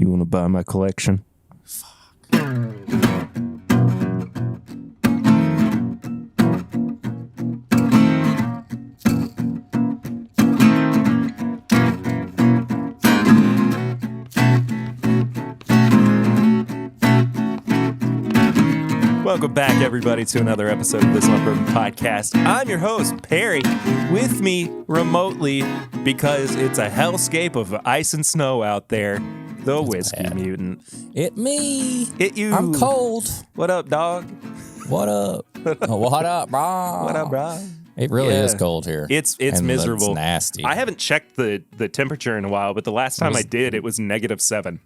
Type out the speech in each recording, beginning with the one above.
You want to buy my collection? Welcome back, everybody, to another episode of this Bourbon Podcast. I'm your host, Perry. With me remotely, because it's a hellscape of ice and snow out there, the Whiskey Mutant. It me. It you. I'm cold. What up, dog? What up? What up, bro? What up, bro? It really is cold here. It's miserable. It's nasty. I haven't checked the temperature in a while, but the last time I did, it was -7.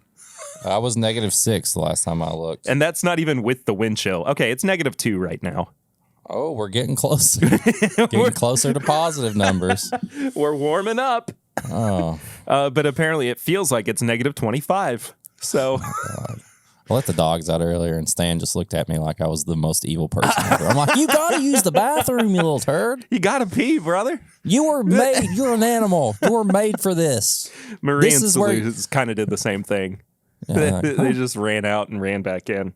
I was -6 the last time I looked. And that's not even with the wind chill. Okay, it's -2 right now. Oh, we're getting closer. Getting closer to positive numbers. We're warming up. Oh. But apparently it feels like it's -25. So I let the dogs out earlier, and Stan just looked at me like I was the most evil person ever. I'm like, you gotta use the bathroom, you little turd. You gotta pee, brother. You were made. You're an animal. You were made for this. Marie and Salute kind of did the same thing. Yeah, They just ran out and ran back in.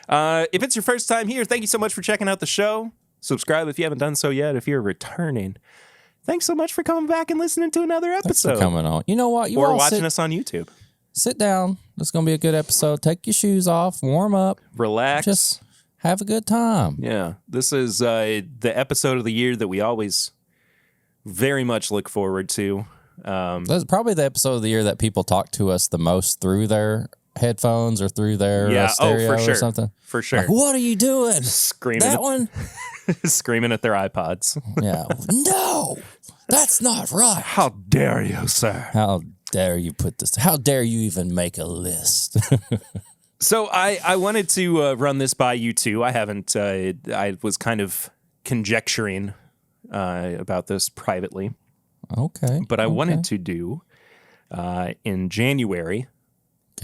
If it's your first time here, thank you so much for checking out the show. Subscribe if you haven't done so yet. If you're returning, thanks so much for coming back and listening to another episode. Thanks for coming on. You know what? Or watching us on YouTube. Sit down. It's going to be a good episode. Take your shoes off. Warm up. Relax. Just have a good time. Yeah. This is the episode of the year that we always very much look forward to. That's probably the episode of the year that people talk to us the most through their headphones or through their stereo for sure. or something. For sure. Like, what are you doing? Screaming. That one? Screaming at their iPods. Yeah. No, that's not right. How dare you, sir? How dare you put this? How dare you even make a list? So I wanted to run this by you too. I haven't. I was kind of conjecturing about this privately. Okay. But I wanted to do in January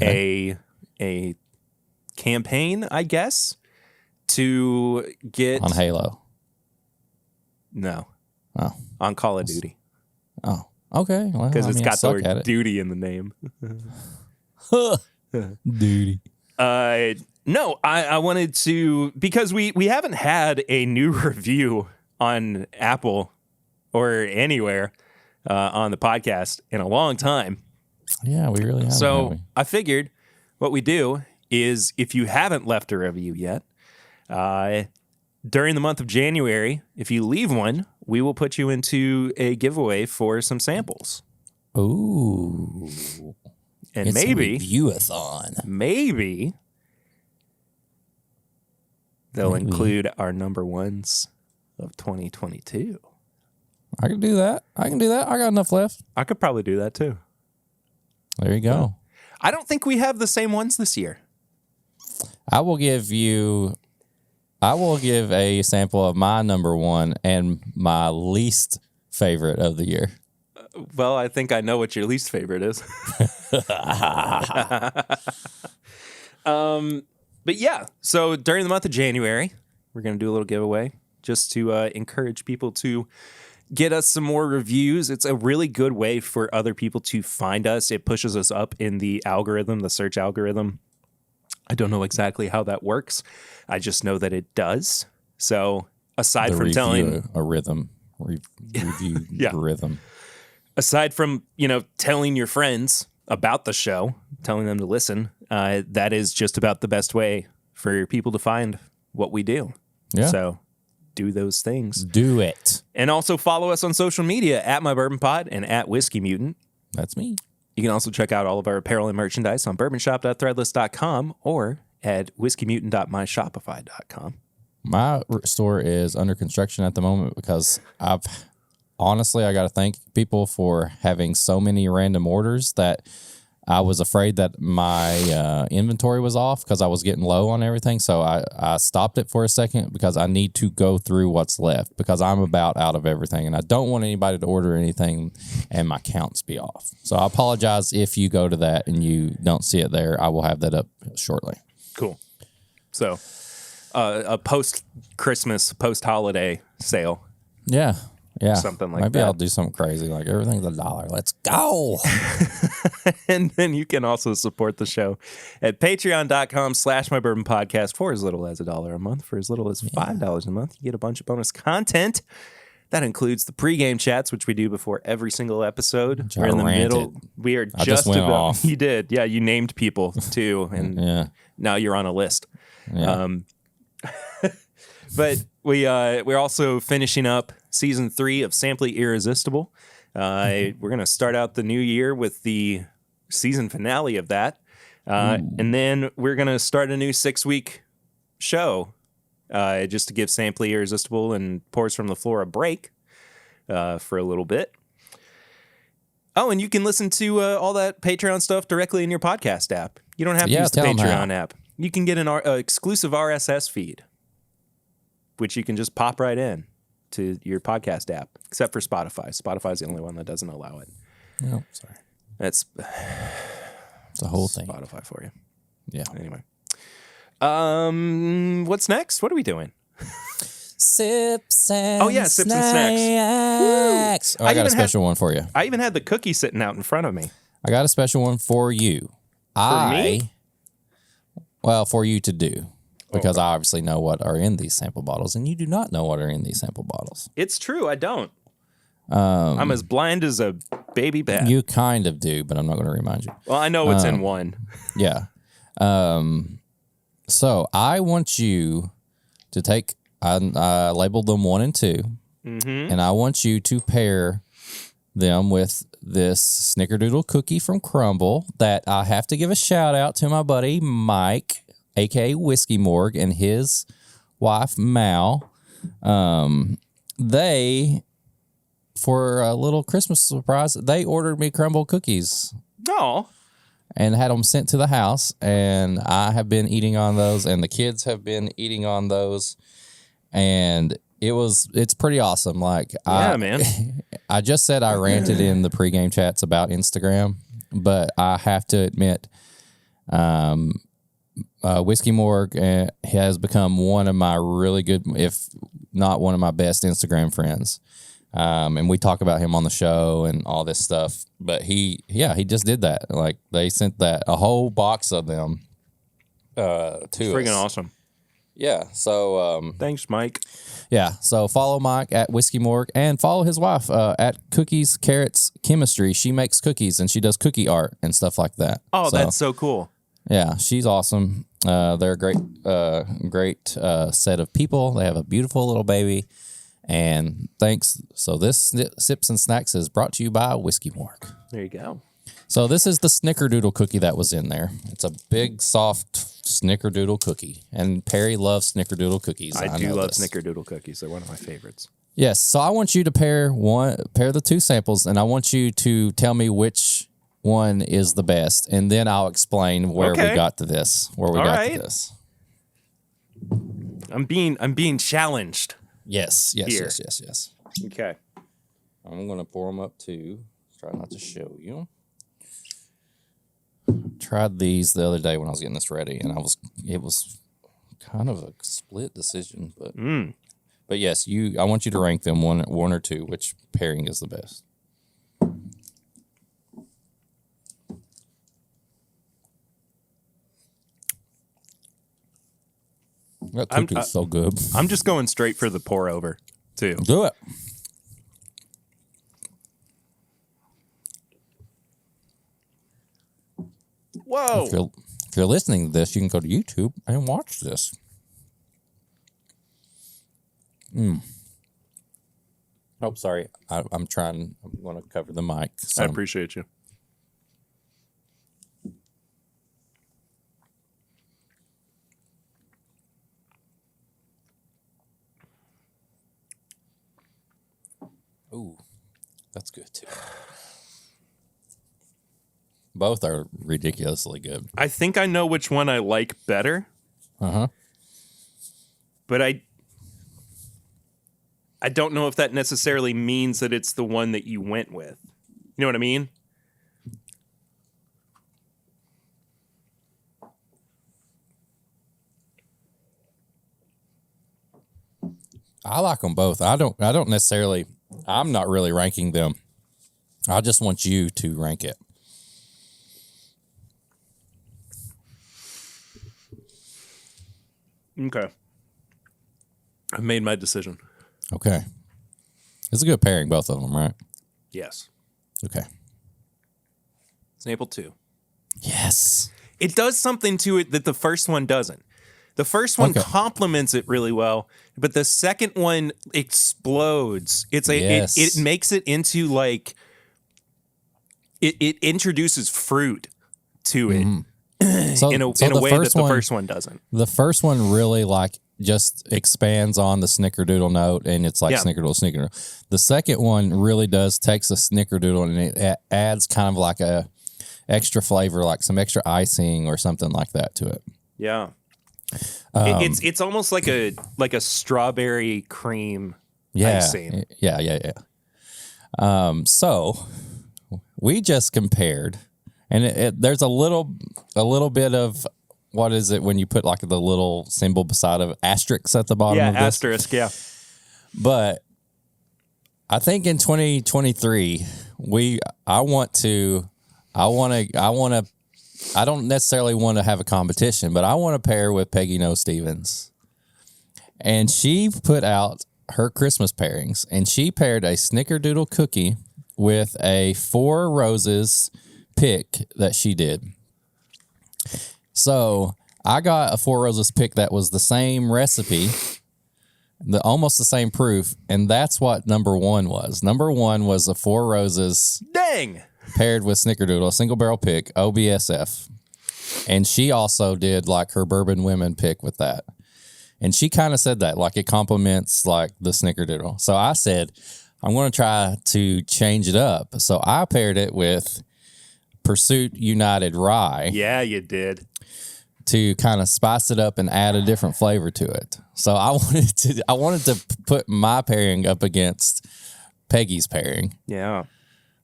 a campaign, I guess, to get on Halo. No. Oh. On Call of Duty. Oh. Okay. Because it's got the word duty in the name. Duty. No, I wanted to, because we haven't had a new review on Apple or anywhere on the podcast in a long time. Yeah, we really haven't. So I figured what we do is, if you haven't left a review yet, during the month of January, if you leave one, we will put you into a giveaway for some samples. Ooh. And it's maybe a review-a-thon. Maybe they'll include our number ones of 2022. I can do that. I got enough left. I could probably do that too. There you go. I don't think we have the same ones this year. I will give a sample of my number one and my least favorite of the year. Well, I think I know what your least favorite is. But yeah, so during the month of January, we're going to do a little giveaway just to encourage people to get us some more reviews. It's a really good way for other people to find us. It pushes us up in the algorithm, the search algorithm. I don't know exactly how that works. I just know that it does. So aside from telling a rhythm, review rhythm. Aside from, telling your friends about the show, telling them to listen, that is just about the best way for people to find what we do. Yeah. So do those things. Do it. And also follow us on social media at My Bourbon Pod and at Whiskey Mutant. That's me. You can also check out all of our apparel and merchandise on bourbonshop.threadless.com or at whiskeymutant.myshopify.com. My store is under construction at the moment because I got to thank people for having so many random orders that I was afraid that my inventory was off because I was getting low on everything. So I stopped it for a second because I need to go through what's left because I'm about out of everything. And I don't want anybody to order anything and my counts be off. So I apologize if you go to that and you don't see it there. I will have that up shortly. Cool. So a post-Christmas, post-holiday sale. Yeah. Yeah. something like Maybe that. I'll do something crazy like everything's $1. Let's go. And then you can also support the show at patreon.com/mybourbonpodcast for as little as $1 a month. For as little as $5 a month, you get a bunch of bonus content. That includes the pregame chats, which we do before every single episode. We're in the middle. We are just went about. off. You did. Yeah, you named people too. And now you're on a list. Yeah. But we're also finishing up season 3 of Samply Irresistible. We're going to start out the new year with the season finale of that. And then we're going to start a new 6-week show just to give Samply Irresistible and Pours from the Floor a break for a little bit. Oh, and you can listen to all that Patreon stuff directly in your podcast app. You don't have to use the Patreon app. You can get an exclusive RSS feed, which you can just pop right in to your podcast app, except for Spotify. Spotify is the only one that doesn't allow it. Oh, sorry. That's the whole thing. Spotify for you. Yeah. Anyway. What's next? What are we doing? Sips and Sips and snacks. Oh, I got a special one for you. I even had the cookie sitting out in front of me. I got a special one for you. For me? Well, for you to do. Because I obviously know what are in these sample bottles, and you do not know what are in these sample bottles. It's true, I don't. I'm as blind as a baby bat. You kind of do, but I'm not going to remind you. Well, I know what's in one. Yeah. So I want you to take, I labeled them 1 and 2, and I want you to pair them with this Snickerdoodle cookie from Crumble that I have to give a shout out to my buddy Mike, a.k.a. Whiskey Morg, and his wife, Mal. They, for a little Christmas surprise, they ordered me Crumble cookies. Oh. And had them sent to the house, and I have been eating on those, and the kids have been eating on those, and it's pretty awesome. Like, man. I just said I ranted in the pregame chats about Instagram, but I have to admit, Whiskey Morg has become one of my really good, if not one of my best Instagram friends. And we talk about him on the show and all this stuff, but he just did that. Like, they sent a whole box of them, to us. Freaking awesome. Yeah. So, thanks, Mike. Yeah. So follow Mike at Whiskey Morg and follow his wife, at Cookies, Carrots, Chemistry. She makes cookies and she does cookie art and stuff like that. Oh, that's so cool. Yeah. She's awesome. They're a great set of people. They have a beautiful little baby. And thanks. So this Sips and Snacks is brought to you by Whiskey Morg. There you go. So this is the Snickerdoodle cookie that was in there. It's a big, soft Snickerdoodle cookie. And Perry loves Snickerdoodle cookies. I do love Snickerdoodle cookies. They're one of my favorites. Yes. So I want you to pair the 2 samples, and I want you to tell me which one is the best. And then I'll explain where we got to this. To this. I'm being challenged. Yes. Okay. I'm going to pour them up too. Try not to show you. Tried these the other day when I was getting this ready, and it was kind of a split decision, but yes, I want you to rank them one or 2, which pairing is the best. That cookie is so good. I'm just going straight for the pour over, too. Do it. Whoa. If you're listening to this, you can go to YouTube and watch this. Oh, sorry. I'm going to cover the mic. I appreciate you. Ooh, that's good too. Both are ridiculously good. I think I know which one I like better. But I don't know if that necessarily means that it's the one that you went with. You know what I mean? I like them both. I don't necessarily. I'm not really ranking them. I just want you to rank it. Okay. I've made my decision. Okay. It's a good pairing, both of them, right? Yes. Okay. It's an April 2. Yes. It does something to it that the first one doesn't. The first one complements it really well, but the second one explodes. It makes it into like it introduces fruit to it in a way that the first one doesn't. The first one really like just expands on the snickerdoodle note, and it's like snickerdoodle. The second one really takes a snickerdoodle and it adds kind of like a extra flavor, like some extra icing or something like that to it. Yeah. It's almost like a strawberry cream icing. Yeah. So we just compared, and there's a little bit of what is it when you put like the little symbol beside of asterisk at the bottom of this? Asterisk, yeah. But I think in 2023 I don't necessarily want to have a competition, but I want to pair with Peggy No Stevens. And she put out her Christmas pairings, and she paired a snickerdoodle cookie with a 4 Roses pick that she did. So I got a 4 Roses pick that was the same recipe, almost the same proof, and that's what number 1 was. Number 1 was a 4 Roses. Dang! Paired with snickerdoodle, a single barrel pick, OBSF. And she also did like her bourbon women pick with that. And she kind of said that, like it complements like the snickerdoodle. So I said, I'm going to try to change it up. So I paired it with Pursuit United Rye. Yeah, you did. To kind of spice it up and add a different flavor to it. So I wanted to put my pairing up against Peggy's pairing. Yeah.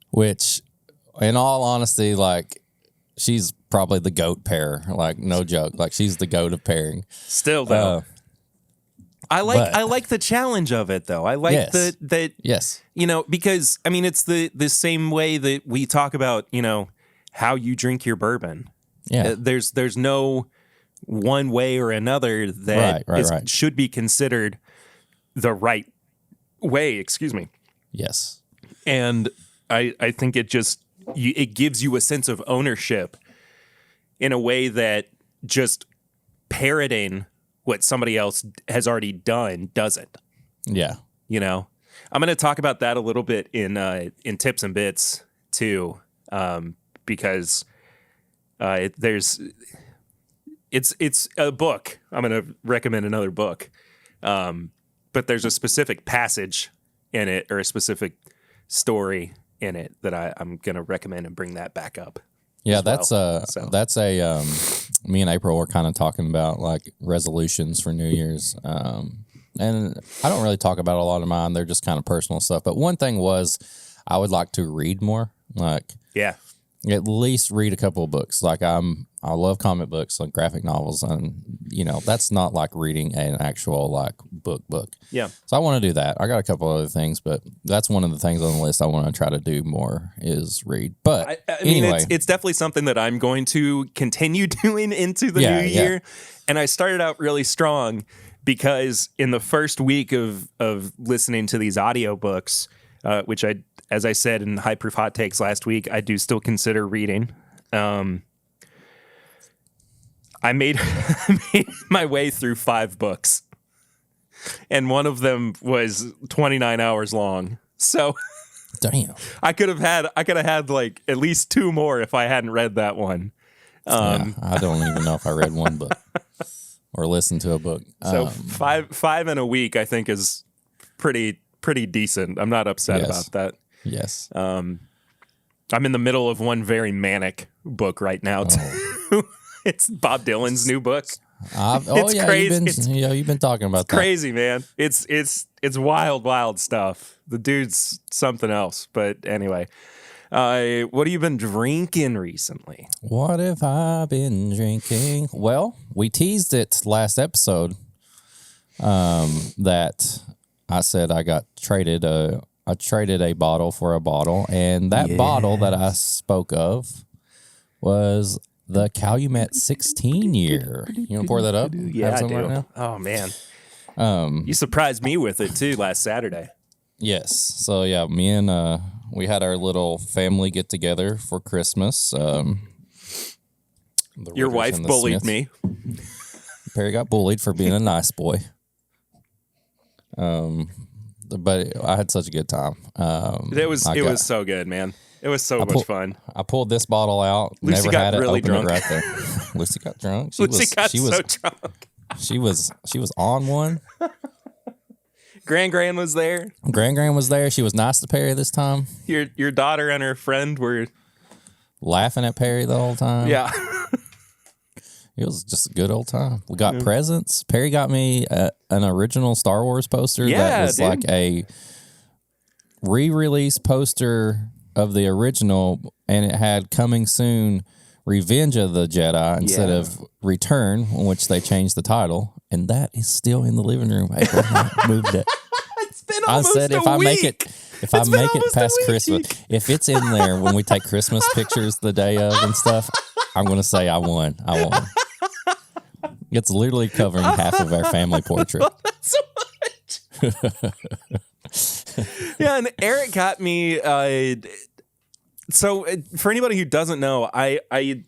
Which, in all honesty, like she's probably the GOAT pair. Like no joke. Like she's the GOAT of pairing. Still though. I like the challenge of it though. I like that yes. You know, because I mean it's the same way that we talk about, you know, how you drink your bourbon. Yeah. There's no one way or another that should be considered the right way, excuse me. Yes. And I think it gives you a sense of ownership in a way that just parroting what somebody else has already done doesn't. Yeah. You know, I'm going to talk about that a little bit in tips and bits too, because it's a book. I'm going to recommend another book, but there's a specific passage in it or a specific story in it that I'm going to recommend and bring that back up. Yeah, that's me and April were kind of talking about like resolutions for New Year's. And I don't really talk about a lot of mine. They're just kind of personal stuff. But one thing was I would like to read more. Like, yeah, at least read a couple of books. Like I love comic books, like graphic novels, and you know that's not like reading an actual like book. Yeah. So I want to do that. I got a couple other things, but that's one of the things on the list I want to try to do more is read. But I mean, it's definitely something that I'm going to continue doing into the new year. Yeah. And I started out really strong because in the first week of listening to these audiobooks, which as I said in High Proof Hot Takes last week, I do still consider reading. I made my way through 5 books, and one of them was 29 hours long. So, damn, I could have had like at least 2 more if I hadn't read that one. I don't even know if I read one book or listened to a book. So 5 in a week, I think, is pretty decent. I'm not upset about that. Yes. I'm in the middle of one very manic book right now too. It's Bob Dylan's new book. It's crazy. You've been talking about that. Crazy, man. It's wild stuff. The dude's something else. But anyway, what have you been drinking recently? What have I been drinking? Well, we teased it last episode that I said I traded a bottle for a bottle, and that bottle that I spoke of was the Calumet 16 year. You want to pour that up? Yeah, Have I some do. right now? Oh man, you surprised me with it too last Saturday. Yes. So yeah, me and we had our little family get together for Christmas. Your wife bullied me. Perry got bullied for being a nice boy. But I had such a good time. It was so good, man. It was so much fun. I pulled this bottle out. Lucy never got had it. really Opened drunk. it right there. Lucy got drunk. She got so drunk. She was on one. Gran was there. Gran was there. She was nice to Perry this time. Your daughter and her friend were laughing at Perry the whole time. Yeah. It was just a good old time. We got presents. Perry got me an original Star Wars poster that was like a re-release poster of the original, and it had coming soon Revenge of the Jedi instead of Return, in which they changed the title. And that is still in the living room. April moved it. It's been almost a week. If I make it past Christmas, if it's in there when we take Christmas pictures the day of and stuff, I'm going to say I won. It's literally covering half of our family portrait. So much. Yeah, and Eric got me. So for anybody who doesn't know, I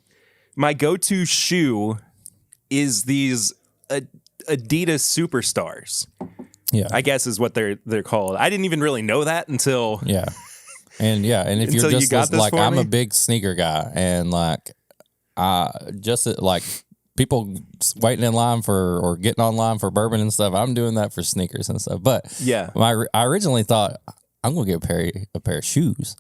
my go-to shoe is these Adidas Superstars. Yeah, I guess is what they're called. I didn't even really know that until and if you're just like I'm me? a big sneaker guy, and like just like people waiting in line for or getting online for bourbon and stuff. I'm doing that for sneakers and stuff. But yeah, I originally thought I'm gonna get Perry a pair of shoes.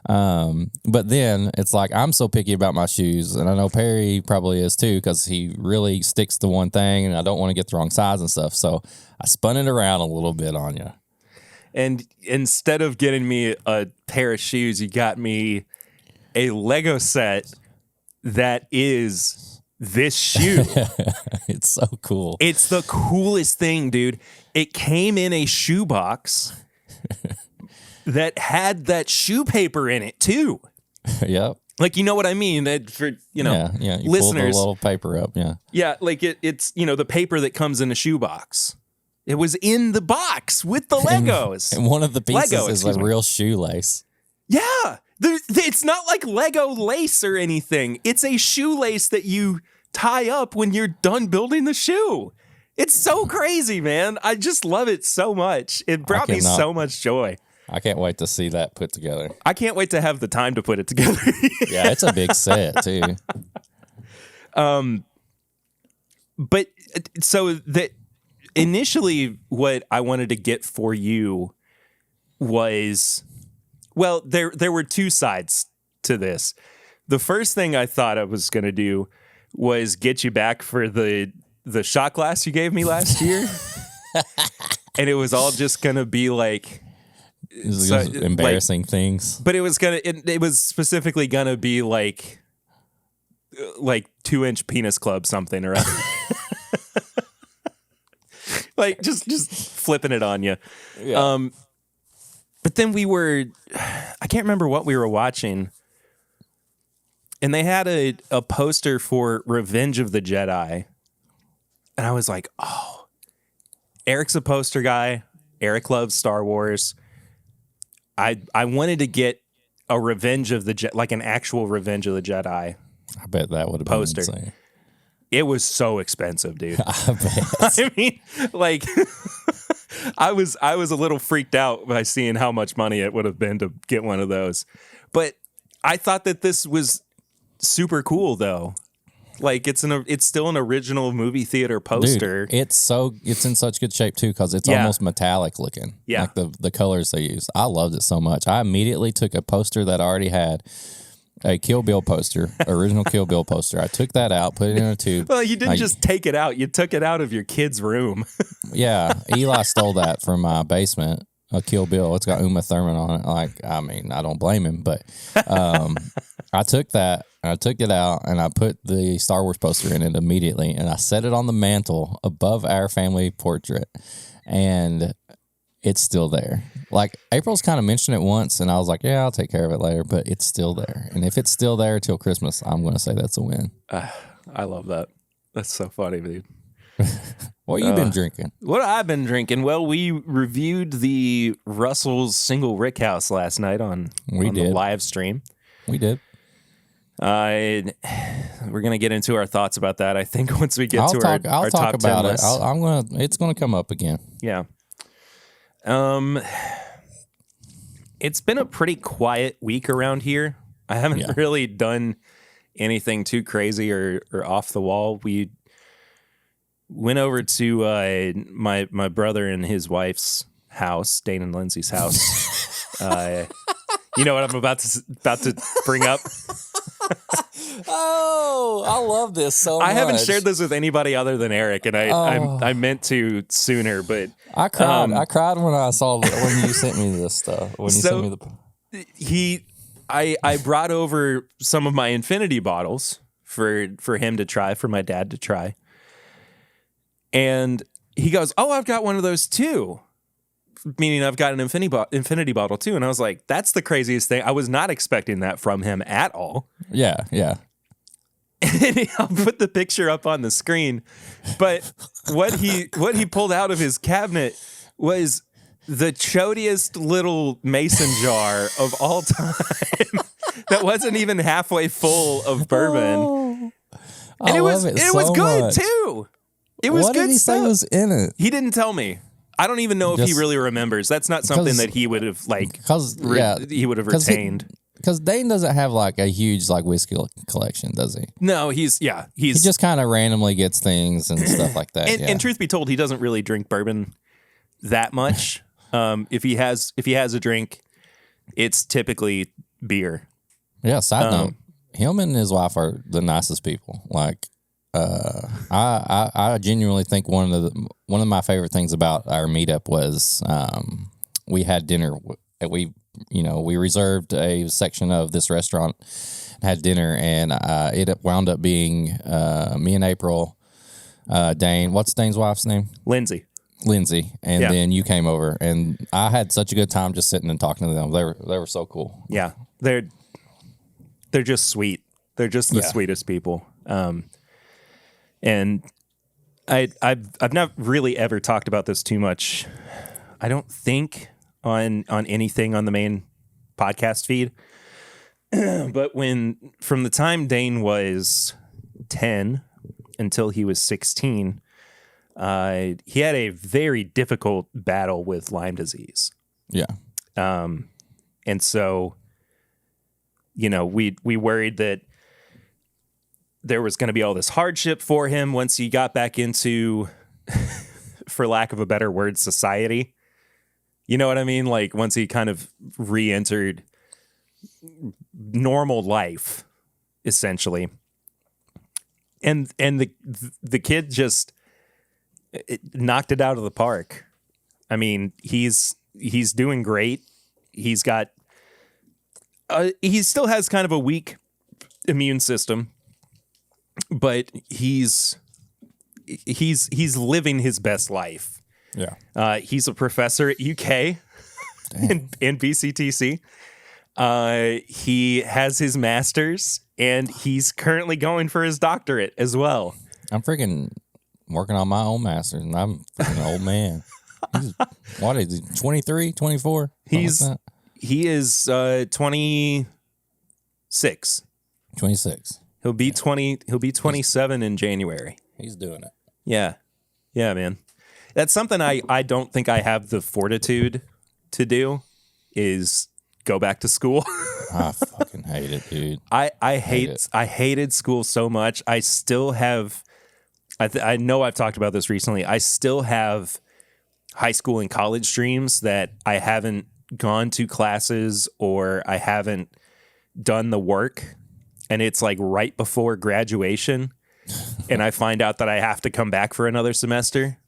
But then it's like I'm so picky about my shoes, and I know Perry probably is too, because he really sticks to one thing, and I don't want to get the wrong size and stuff. So I spun it around a little bit on you. And instead of getting me a pair of shoes, you got me a Lego set that is this shoe. It's so cool. It's the coolest thing, dude. It came in a shoebox that had that shoe paper in it too. Yep. Like, you know what I mean? That for, you you listeners. Pull the little paper up, yeah. Yeah, like it's, the paper that comes in a shoebox. It was in the box with the Legos. And one of the pieces is a real shoelace. Yeah. It's not like Lego lace or anything. It's a shoelace that you tie up when you're done building the shoe. It's so crazy, man. I just love it so much. It brought me so much joy. I can't wait to see that put together. I can't wait to have the time to put it together. Yeah, it's a big set too. But so that initially what I wanted to get for you was, well, there were two sides to this. The first thing I thought I was going to do was get you back for the shot glass you gave me last year. And it was all just going to be like embarrassing things. But it was it was specifically going to be like 2-inch penis club something or other. Like just flipping it on you. Yeah. But then I can't remember what we were watching, and they had a poster for Revenge of the Jedi. And I was like, oh, Eric's a poster guy. Eric loves Star Wars. I wanted to get a Revenge of the Jedi, like an actual Revenge of the Jedi. I bet that would have been insane. It was so expensive, dude. I bet. I mean, like, I was a little freaked out by seeing how much money it would have been to get one of those. But I thought that this was super cool, though. Like, it's still an original movie theater poster. Dude, it's in such good shape too, because it's almost metallic looking. Yeah, like the colors they use. I loved it so much. I immediately took a poster that already had a Kill Bill poster, original Kill Bill poster. I took that out, put it in a tube. Well, you didn't just take it out. You took it out of your kid's room. Yeah, Eli stole that from my basement. A Kill Bill. It's got Uma Thurman on it. Like, I mean, I don't blame him, but I took that, and I took it out, and I put the Star Wars poster in it immediately, and I set it on the mantle above our family portrait. And it's still there. Like April's kind of mentioned it once, and I was like, yeah, I'll take care of it later. But it's still there, and if it's still there till Christmas, I'm going to say that's a win. I love that. That's so funny, dude. What you been drinking? What I've been drinking? Well, we reviewed the Russell's Single Rick House last night on the live stream. We did. We're gonna get into our thoughts about that. I think once we get I'll to talk our top about 10 it. list. It's gonna come up again. Yeah. It's been a pretty quiet week around here. I haven't really done anything too crazy or off the wall. We went over to my brother and his wife's house, Dane and Lindsay's house. You know what I'm about to bring up? Oh, I love this so much. I haven't shared this with anybody other than Eric, and I meant to sooner, but I cried. I cried when I saw when you sent me this stuff. When you sent me I brought over some of my infinity bottles for him to try, for my dad to try. And he goes, "Oh, I've got one of those too." Meaning I've got an infinity bottle too. And I was like, that's the craziest thing. I was not expecting that from him at all. Yeah, yeah. And I'll put the picture up on the screen. But what he pulled out of his cabinet was the chodiest little mason jar of all time that wasn't even halfway full of bourbon. Oh, and it was good much. Too. It was what good did he stuff. say was in it? He didn't tell me. I don't even know if he really remembers. That's not something that he would have he would have retained. Because Dane doesn't have like a huge like whiskey collection, does he? No, he just kind of randomly gets things and stuff like that. And truth be told, he doesn't really drink bourbon that much. If he has a drink, it's typically beer. Yeah. Side note, him and his wife are the nicest people. Like, I genuinely think one of my favorite things about our meetup was we had dinner. We reserved a section of this restaurant, had dinner, and it wound up being me and April, Dane. What's Dane's wife's name? Lindsay, and then you came over, and I had such a good time just sitting and talking to them. They were so cool. Yeah, they're just sweet. They're just the sweetest people. And I've not really ever talked about this too much. I don't think on anything on the main podcast feed. But from the time Dane was 10 until he was 16, he had a very difficult battle with Lyme disease. Yeah. And so, we worried that there was going to be all this hardship for him once he got back into, for lack of a better word, society. You know what I mean? Like once he kind of re-entered normal life, essentially. And the kid just knocked it out of the park. I mean, he's doing great. He's got he still has kind of a weak immune system, but he's living his best life. Yeah. He's a professor at UK and BCTC. He has his master's and he's currently going for his doctorate as well. I'm freaking working on my own master's and I'm freaking an old man. What is he, 23, 24? He is 26. 26. He'll be 27 in January. He's doing it. Yeah. Yeah, man. That's something I don't think I have the fortitude to do, is go back to school. I fucking hate it, dude. I hated school so much. I still have, I know I've talked about this recently. I still have high school and college dreams that I haven't gone to classes or I haven't done the work. And it's like right before graduation. And I find out that I have to come back for another semester.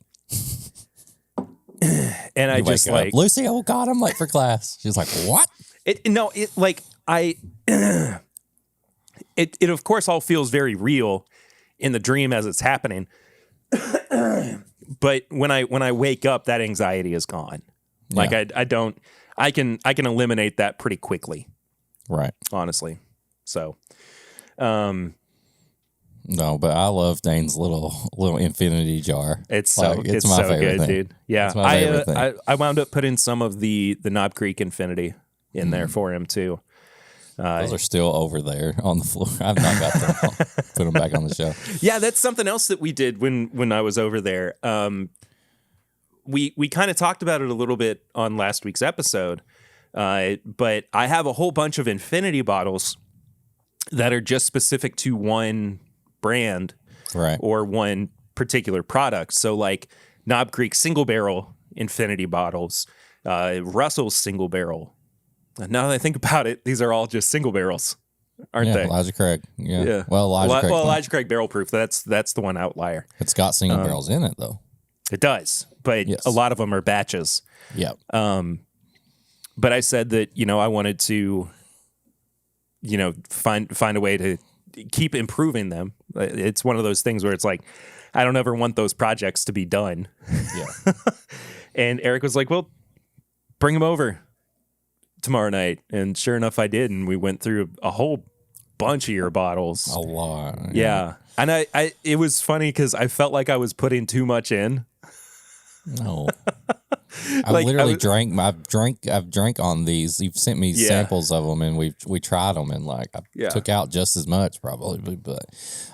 And I just like, Lucy, oh God, I'm late for class. She's like, what? It of course all feels very real in the dream as it's happening. But when I wake up, that anxiety is gone. Like Yeah. I can eliminate that pretty quickly, Right. honestly. So, No, but I love Dane's little infinity jar. it's It's my favorite good, thing. dude. Yeah, It's my favorite thing. I wound up putting some of the Knob Creek Infinity in there for him too. Those are still over there on the floor. I've not got them. I'll put them back on the shelf. Yeah, that's something else that we did when I was over there. We kind of talked about it a little bit on last week's episode, but I have a whole bunch of Infinity bottles that are just specific to one brand Right. or one particular product. So like Knob Creek single barrel Infinity bottles, Russell's single barrel. Now that I think about it, these are all just single barrels, aren't Yeah, they? Elijah Craig. Yeah. Yeah. Well, Elijah Craig. Elijah Craig barrel proof. That's the one outlier. It's got single barrels in it, though. It does, but Yes. a lot of them are batches. Yep. But I said that, I wanted to, find a way to keep improving them. It's one of those things where it's like, I don't ever want those projects to be done. Yeah. And Eric was like, well, bring them over tomorrow night. And sure enough, I did. And we went through a whole bunch of your bottles. A lot. Yeah. And I it was funny because I felt like I was putting too much in. No. I Like, literally I've drank on these. You've sent me Yeah. samples of them, and we tried them, and like I Yeah. took out just as much probably, but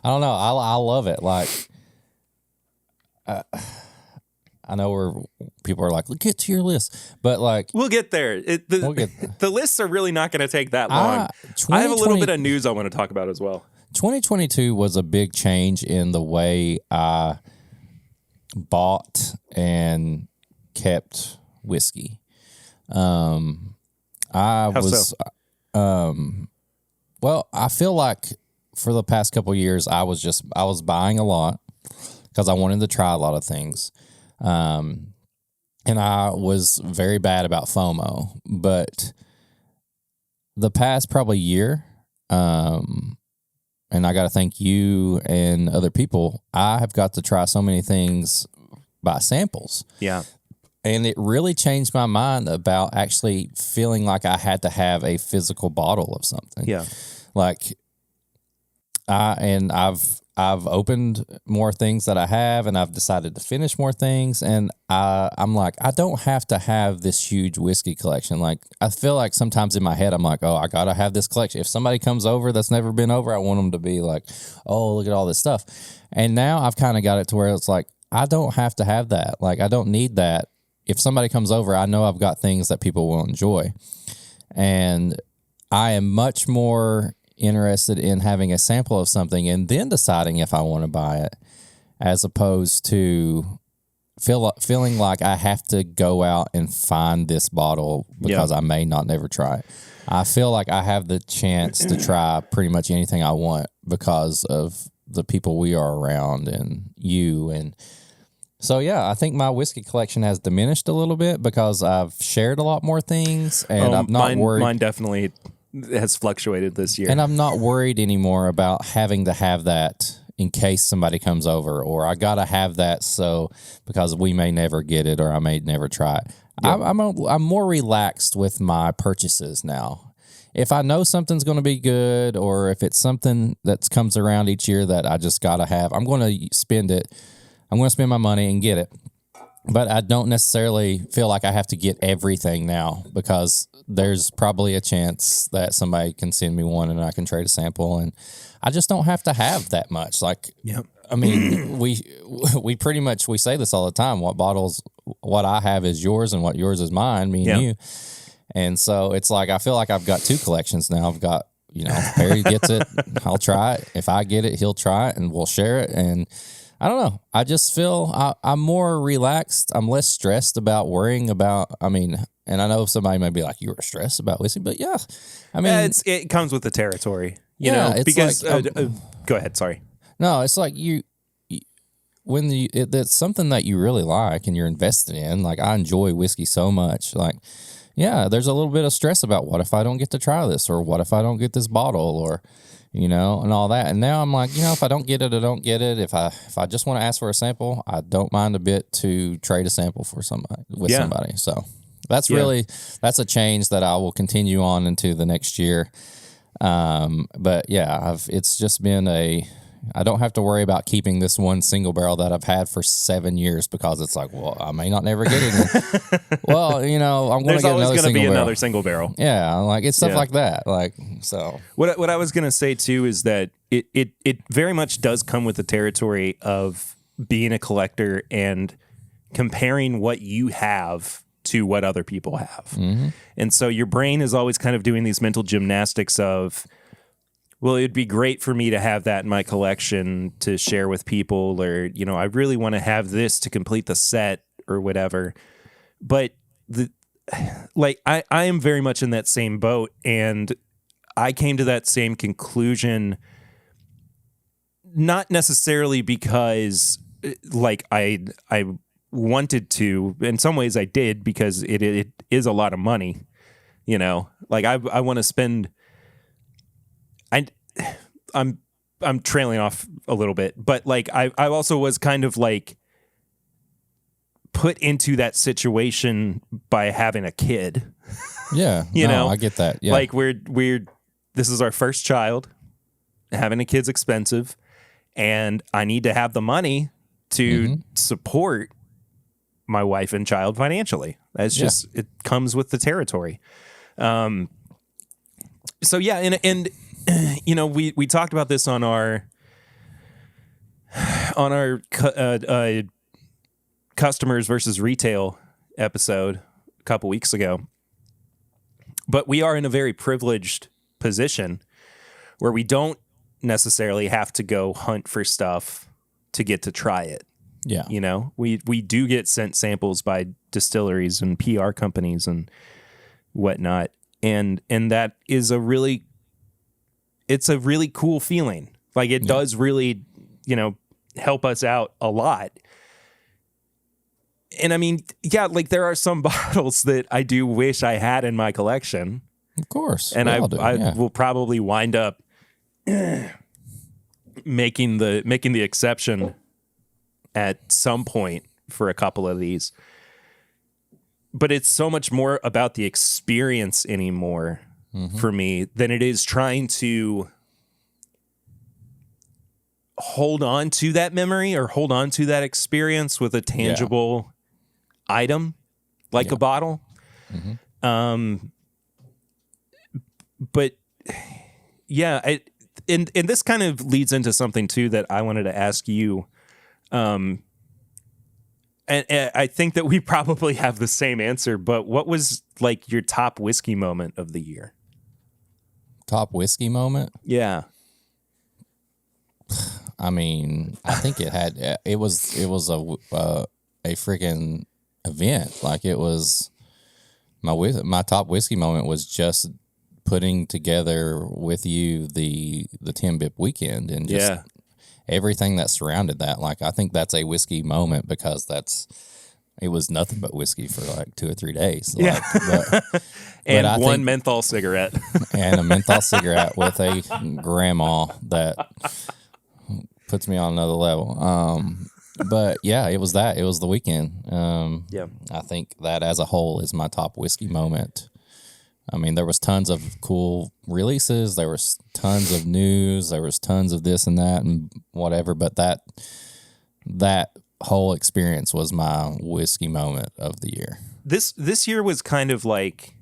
I don't know. I love it. Like, I know where people are like, get to your list, but like We'll get there. We'll get The lists are really not going to take that long. I have a little bit of news I want to talk about as well. 2022 was a big change in the way I bought and kept whiskey. Well, I feel like for the past couple of years, I was buying a lot because I wanted to try a lot of things. And I was very bad about FOMO, but the past probably year, and I got to thank you and other people, I have got to try so many things by samples. Yeah. And it really changed my mind about actually feeling like I had to have a physical bottle of something. Yeah. Like, I've opened more things that I have, and I've decided to finish more things. And I'm like, I don't have to have this huge whiskey collection. Like, I feel like sometimes in my head, I'm like, oh, I got to have this collection. If somebody comes over that's never been over, I want them to be like, oh, look at all this stuff. And now I've kind of got it to where it's like, I don't have to have that. Like, I don't need that. If somebody comes over, I know I've got things that people will enjoy. And I am much more interested in having a sample of something and then deciding if I want to buy it, as opposed to feeling like I have to go out and find this bottle because I may not never try it. I feel like I have the chance to try pretty much anything I want because of the people we are around and you. And so, yeah, I think my whiskey collection has diminished a little bit because I've shared a lot more things, and I'm not worried. Mine definitely has fluctuated this year. And I'm not worried anymore about having to have that in case somebody comes over, or I got to have that because we may never get it or I may never try it. Yep. I'm more relaxed with my purchases now. If I know something's going to be good, or if it's something that comes around each year that I just got to have, I'm going to spend it. I'm going to spend my money and get it. But I don't necessarily feel like I have to get everything now, because there's probably a chance that somebody can send me one and I can trade a sample, and I just don't have to have that much. Like, I mean, we pretty much, we say this all the time. What I have is yours and what yours is mine, me and you. And so it's like, I feel like I've got two collections now. I've got, if Barry gets it, I'll try it. If I get it, he'll try it and we'll share it. And I don't know. I just feel I'm more relaxed. I'm less stressed about worrying about, and I know somebody may be like, you were stressed about whiskey, but yeah. It comes with the territory, it's because, like, go ahead. Sorry. No, it's like when it's something that you really like and you're invested in. Like, I enjoy whiskey so much. Like, yeah, there's a little bit of stress about what if I don't get to try this, or what if I don't get this bottle, or, and all that. And now I'm like, if I don't get it, I don't get it. If I just want to ask for a sample, I don't mind a bit to trade a sample with somebody. So that's that's a change that I will continue on into the next year. But yeah, it's just been I don't have to worry about keeping this one single barrel that I've had for 7 years because it's like, well, I may not never get it. Well, I'm going to There's get always another going to single be barrel. another single barrel. Yeah, like it's stuff like that. Like so. What I was going to say too is that it very much does come with the territory of being a collector and comparing what you have to what other people have. Mm-hmm. And so your brain is always kind of doing these mental gymnastics of, well, it'd be great for me to have that in my collection to share with people, or, I really want to have this to complete the set or whatever. But I am very much in that same boat, and I came to that same conclusion, not necessarily because I wanted to. In some ways I did, because it is a lot of money, I want to spend. I'm trailing off a little bit, but I also was kind of put into that situation by having a kid. Yeah, I get that. Yeah, this is our first child. Having a kid's expensive, and I need to have the money to support my wife and child financially. That's just it comes with the territory. So yeah, and we talked about this on our customers versus retail episode a couple weeks ago. But we are in a very privileged position where we don't necessarily have to go hunt for stuff to get to try it. Yeah. We do get sent samples by distilleries and PR companies and whatnot. And that is it's a really cool feeling. It does really, help us out a lot. And I mean, there are some bottles that I do wish I had in my collection. Of course. And I will probably wind up making the exception at some point for a couple of these. But it's so much more about the experience anymore for me than it is trying to hold on to that memory or hold on to that experience with a tangible item like a bottle. But yeah, and this kind of leads into something too that I wanted to ask you. And I think that we probably have the same answer, but what was your top whiskey moment of the year? Top whiskey moment? Yeah. I mean, I think it was a freaking event. It was my top whiskey moment was just putting together with you the 10 BIP weekend and just everything that surrounded that. I think that's a whiskey moment because it was nothing but whiskey for 2 or 3 days. And one menthol cigarette. And a menthol cigarette with a grandma that puts me on another level. But yeah, it was that. It was the weekend. I think that as a whole is my top whiskey moment. I mean, there was tons of cool releases. There was tons of news. There was tons of this and that and whatever. But that whole experience was my whiskey moment of the year. This year was kind of like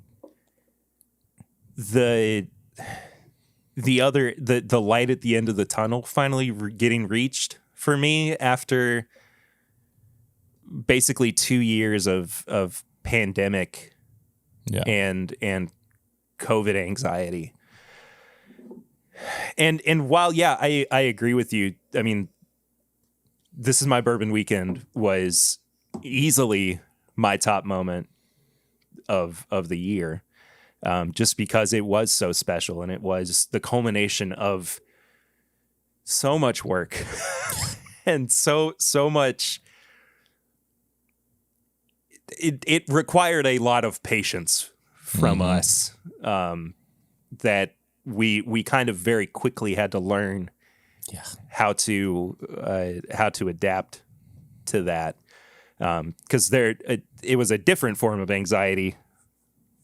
the light at the end of the tunnel finally getting reached for me after basically 2 years of pandemic and COVID anxiety. And while I agree with you, I mean, This Is My Bourbon Weekend was easily my top moment of the year, just because it was so special and it was the culmination of so much work and so much. It required a lot of patience from us, that we kind of very quickly had to learn how to adapt to that. because it was a different form of anxiety,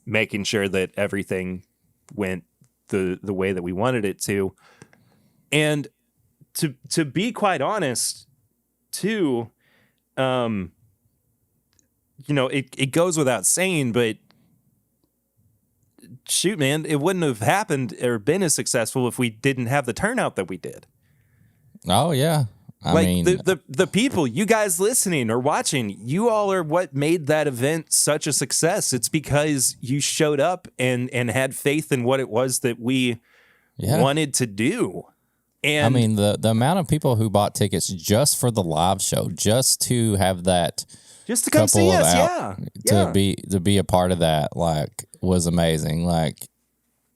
making sure that everything went the way that we wanted it to. And to be quite honest, too, it goes without saying, but shoot, man, it wouldn't have happened or been as successful if we didn't have the turnout that we did. Oh yeah. I mean, the people, you guys listening or watching, you all are what made that event such a success. It's because you showed up and had faith in what it was that we wanted to do. And I mean, the amount of people who bought tickets just for the live show, just to have that, just to come see us, to be a part of that, like, was amazing. Like,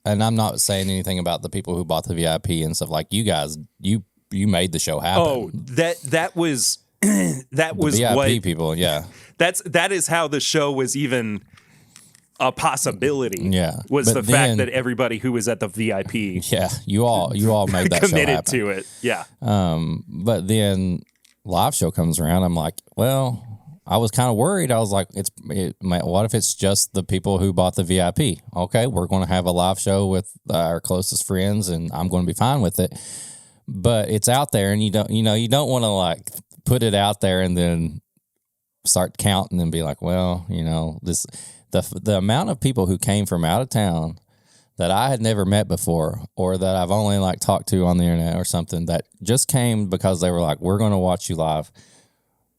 and I'm not saying anything about the people who bought the VIP and stuff. Like, you guys, you made the show happen. Oh, that was that was VIP what people. Yeah, that is how the show was even a possibility. Yeah, was the fact that everybody who was at the VIP, you all made that committed show happen. to it. Yeah. But then live show comes around. I'm like, well, I was kind of worried. I was like, what if it's just the people who bought the VIP? Okay, we're going to have a live show with our closest friends, and I'm going to be fine with it. But it's out there, and you don't want to like put it out there and then start counting and be like, well, the amount of people who came from out of town that I had never met before, or that I've only like talked to on the internet or something, that just came because they were like, we're going to watch you live,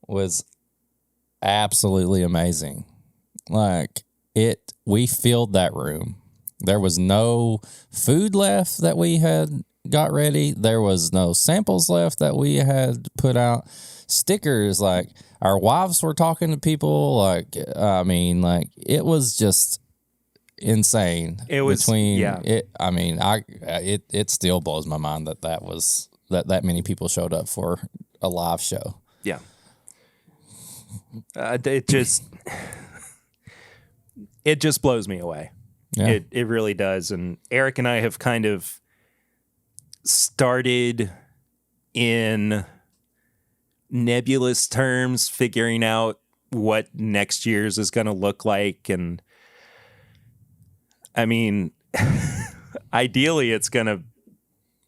was absolutely amazing. Like, we filled that room. There was no food left that we had got ready. There was no samples left that we had put out. Stickers, like, our wives were talking to people. Like, I mean, like, it was just insane. It was it still blows my mind that many people showed up for a live show. Yeah. It just blows me away. Yeah. It really does. And Eric and I have kind of started in nebulous terms, figuring out what next year's is going to look like. And I mean, ideally it's going to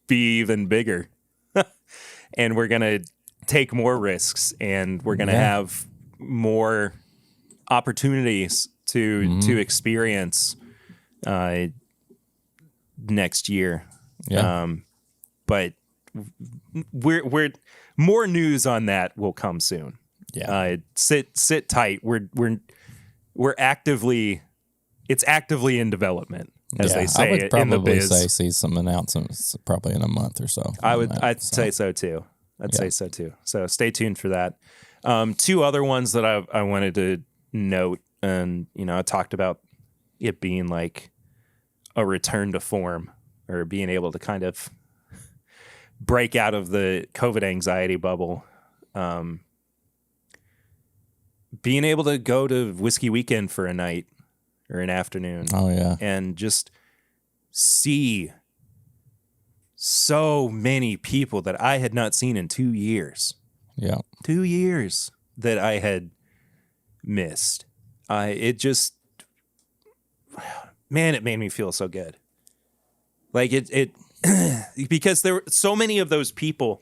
be even bigger and we're going to take more risks, and we're going to have more opportunities to experience next year. Yeah. But we're more news on that will come soon. Yeah. Sit tight. It's actively in development, as they say I would probably in the biz. see some announcements probably in a month or so. I'd say so too. Say so too. So stay tuned for that. Two other ones that I wanted to note, and I talked about it being like a return to form, or being able to kind of break out of the COVID anxiety bubble. Being able to go to Whiskey Weekend for a night or an afternoon. Oh yeah. And just see so many people that I had not seen in 2 years. Yeah. 2 years that I had missed. It made me feel so good. Like it because there were so many of those people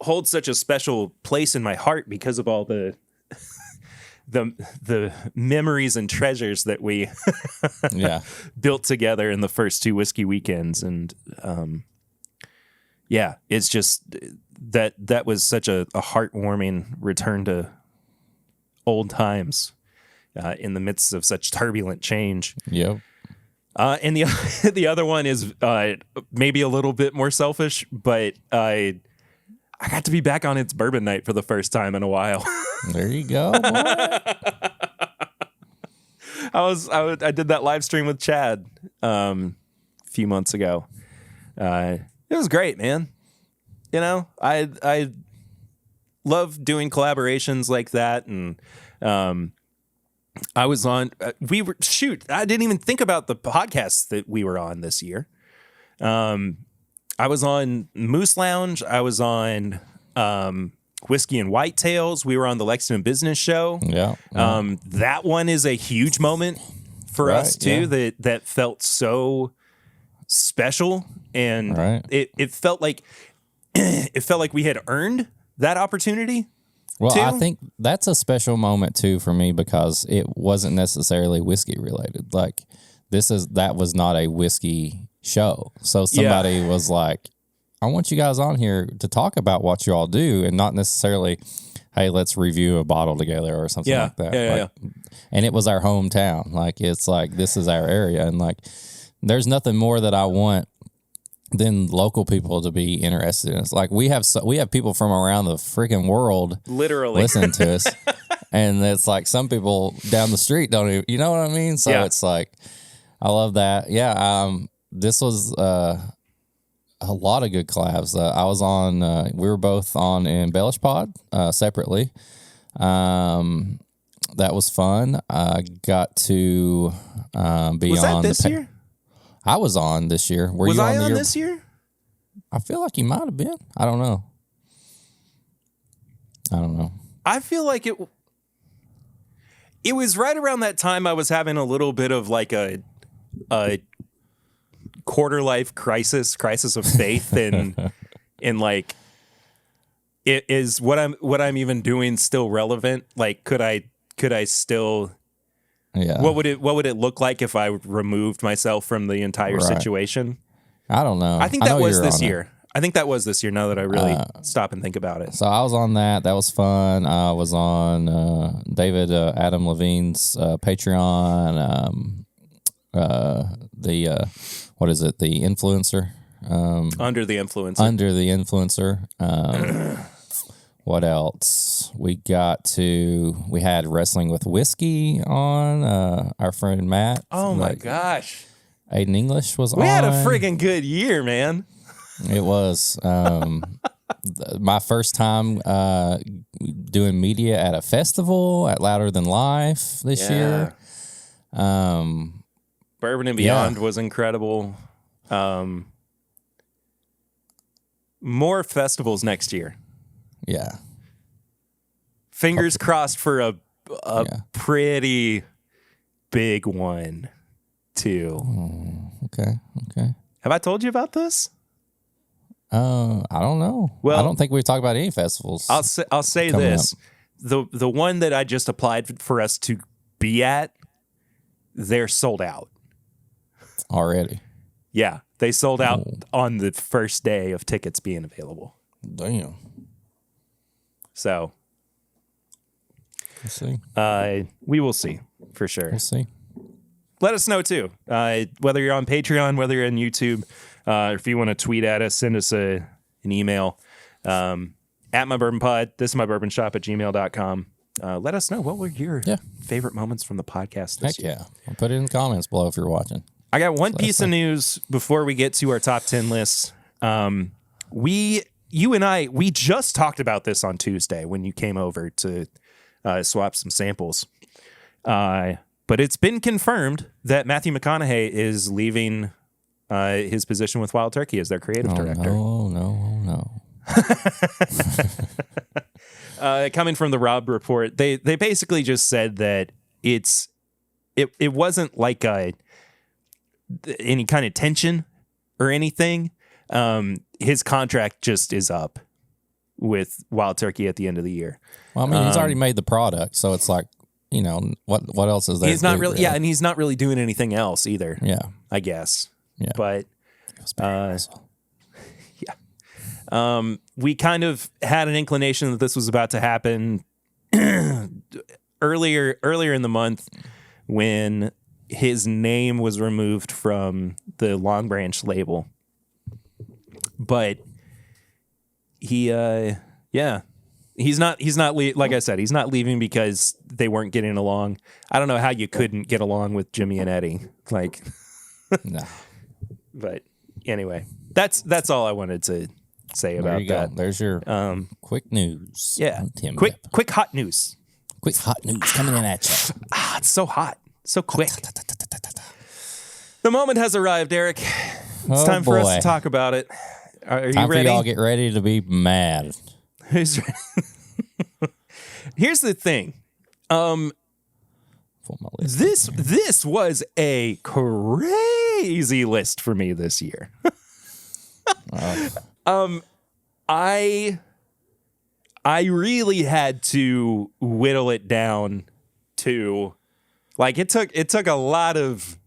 hold such a special place in my heart because of all the memories and treasures that we built together in the first two Whiskey Weekends. And it's just that was such a heartwarming return to old times in the midst of such turbulent change. Yep. And the other one is maybe a little bit more selfish, but I got to be back on It's Bourbon Night for the first time in a while. There you go. Boy. I did that live stream with Chad a few months ago. It was great, man. I love doing collaborations like that, and I was on. I didn't even think about the podcasts that we were on this year. I was on Moose Lounge. I was on Whiskey and Whitetails. We were on the Lexington Business Show. Yeah. That one is a huge moment for us too. That felt so special, and it felt like we had earned that opportunity. Well, too. I think that's a special moment too for me because it wasn't necessarily whiskey related. Like that was not a whiskey show. So somebody was like, I want you guys on here to talk about what you all do, and not necessarily, hey, let's review a bottle together or something like that. Yeah. And it was our hometown. Like, it's like, this is our area. And like, there's nothing more that I want than local people to be interested in us. Like, we have people from around the freaking world literally listen to us. And it's like some people down the street don't even, you know what I mean? So it's like, I love that. Yeah. This was a lot of good collabs. I was on, we were both on Embellish Pod separately. That was fun. I got to be was on that this year? I was on this year. Was I on this year? I feel like you might have been. I don't know. I feel like it was right around that time I was having a little bit of like a quarter life crisis of faith, and like, is what I'm even doing still relevant? Like, could I still? Yeah. What would it look like if I removed myself from the entire situation? I don't know. I think that was this year. I think that was this year. Now that I really stop and think about it. So I was on that. That was fun. I was on David Adam Levine's Patreon. What is it? The influencer. Under the Influencer. Under the Influencer. What else? We had Wrestling with Whiskey on. Our friend Matt. Oh my gosh. Aiden English was on. We had a friggin' good year, man. It was my first time doing media at a festival at Louder Than Life this year. Bourbon and Beyond was incredible. More festivals next year. Yeah. Fingers crossed for a pretty big one, too. Okay. Have I told you about this? I don't know. Well, I don't think we've talked about any festivals. I'll say this: the one that I just applied for us to be at, they're sold out already. Yeah, they sold out on the first day of tickets being available. Damn. So, we'll see. We will see for sure. We'll see. Let us know too, whether you're on Patreon, whether you're on YouTube. If you want to tweet at us, send us an email at mybourbonpod. This is mybourbonshop@gmail.com. Let us know, what were your favorite moments from the podcast this year? Yeah. I'll put it in the comments below if you're watching. I got one piece of news before we get to our top 10 lists. You and I, we just talked about this on Tuesday when you came over to swap some samples. But it's been confirmed that Matthew McConaughey is leaving his position with Wild Turkey as their creative director. No. Coming from the Rob Report, they basically just said that it wasn't like any kind of tension or anything. His contract just is up with Wild Turkey at the end of the year. Well, I mean, he's already made the product, so it's like, you know, what else is there? He's not really, and he's not really doing anything else either. Yeah, I guess. Yeah, but we kind of had an inclination that this was about to happen earlier in the month when his name was removed from the Long Branch label. But he's not like I said, he's not leaving because they weren't getting along. I don't know how you couldn't get along with Jimmy and Eddie. Like, no. But anyway, that's all I wanted to say about that. There's your quick news. Yeah, quick hot news. Quick hot news coming in at you. It's so hot, so quick. The moment has arrived, Eric. It's time for us to talk about it. Are you ready? For y'all get ready to be mad. Who's ready? Here's the thing. For my list. This was a crazy list for me this year. I really had to whittle it down to, like, it took a lot of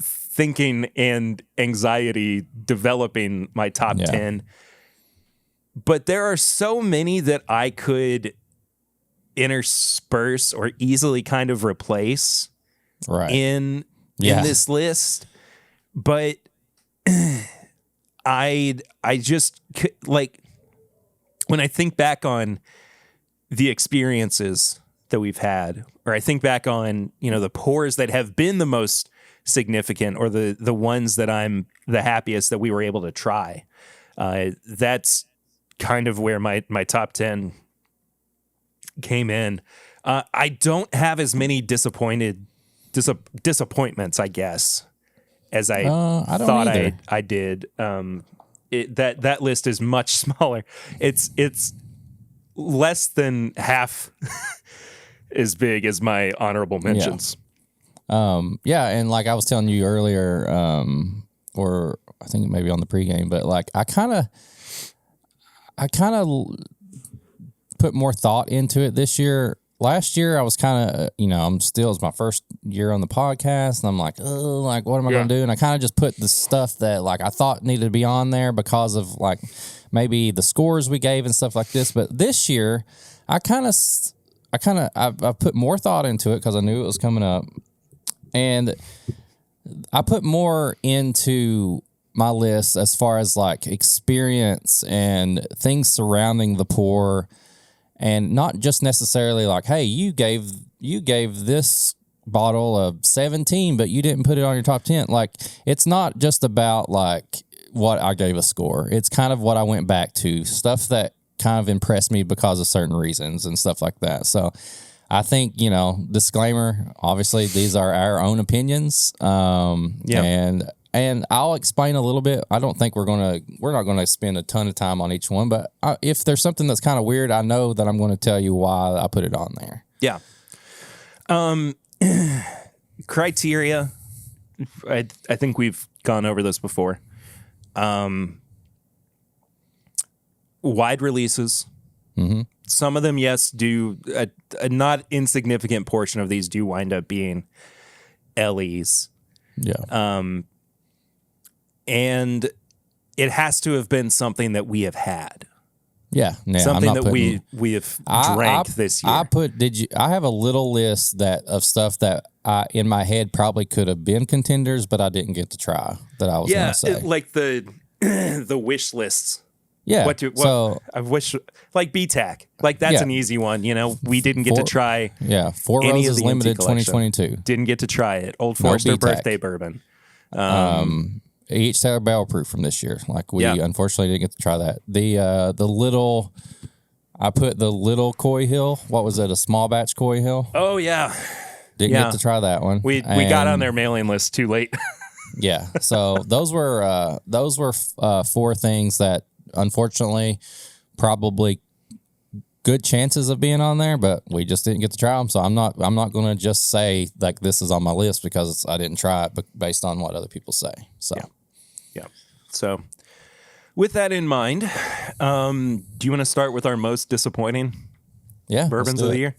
thinking and anxiety developing my top 10. But there are so many that I could intersperse or easily kind of replace in this list. But I just, like, when I think back on the experiences that we've had, or I think back on, the pours that have been the most significant, or the ones that I'm the happiest that we were able to try, that's kind of where my top 10 came in. I don't have as many disappointments, I guess, as I thought I did. That list is much smaller. It's less than half as big as my honorable mentions. And like I was telling you earlier, or I think maybe on the pregame, but like I kind of put more thought into it this year. Last year, I was kind of, it's my first year on the podcast, and I'm like, oh, like, what am I going to do? And I kind of just put the stuff that, like, I thought needed to be on there because of, like, maybe the scores we gave and stuff like this. But this year, I put more thought into it because I knew it was coming up. And I put more into my list as far as, like, experience and things surrounding the pour. And not just necessarily like, hey, you gave this bottle a 17, but you didn't put it on your top 10. Like, it's not just about like what I gave a score. It's kind of what I went back to, stuff that kind of impressed me because of certain reasons and stuff like that. So I think, disclaimer, obviously these are our own opinions. And I'll explain a little bit. I don't think we're not gonna spend a ton of time on each one, but if there's something that's kind of weird, I know that I'm going to tell you why I put it on there. Yeah. Criteria. I think we've gone over this before. Wide releases. Mm-hmm. Some of them, yes, do a not insignificant portion of these do wind up being LEs. Yeah. And it has to have been something that we have had. Yeah. Something that we have drank this year. I have a little list of stuff that I, in my head, probably could have been contenders, but I didn't get to try that I was going to say. Like the wish lists. Yeah. I wish, like BTAC. Like, that's an easy one. We didn't get to try. Yeah. Four Roses Limited 2022. Didn't get to try it. Old Forester birthday bourbon. Each Taylor Barrel Proof from this year. Like, we unfortunately didn't get to try that. I put the little Coy Hill. What was it? A small batch Coy Hill? Oh, yeah. Didn't get to try that one. We got on their mailing list too late. Yeah. So those were four things that, unfortunately, probably good chances of being on there, but we just didn't get to try them. So I'm not going to just say like this is on my list because I didn't try it, but based on what other people say. So yeah. So with that in mind, do you want to start with our most disappointing bourbons of the year?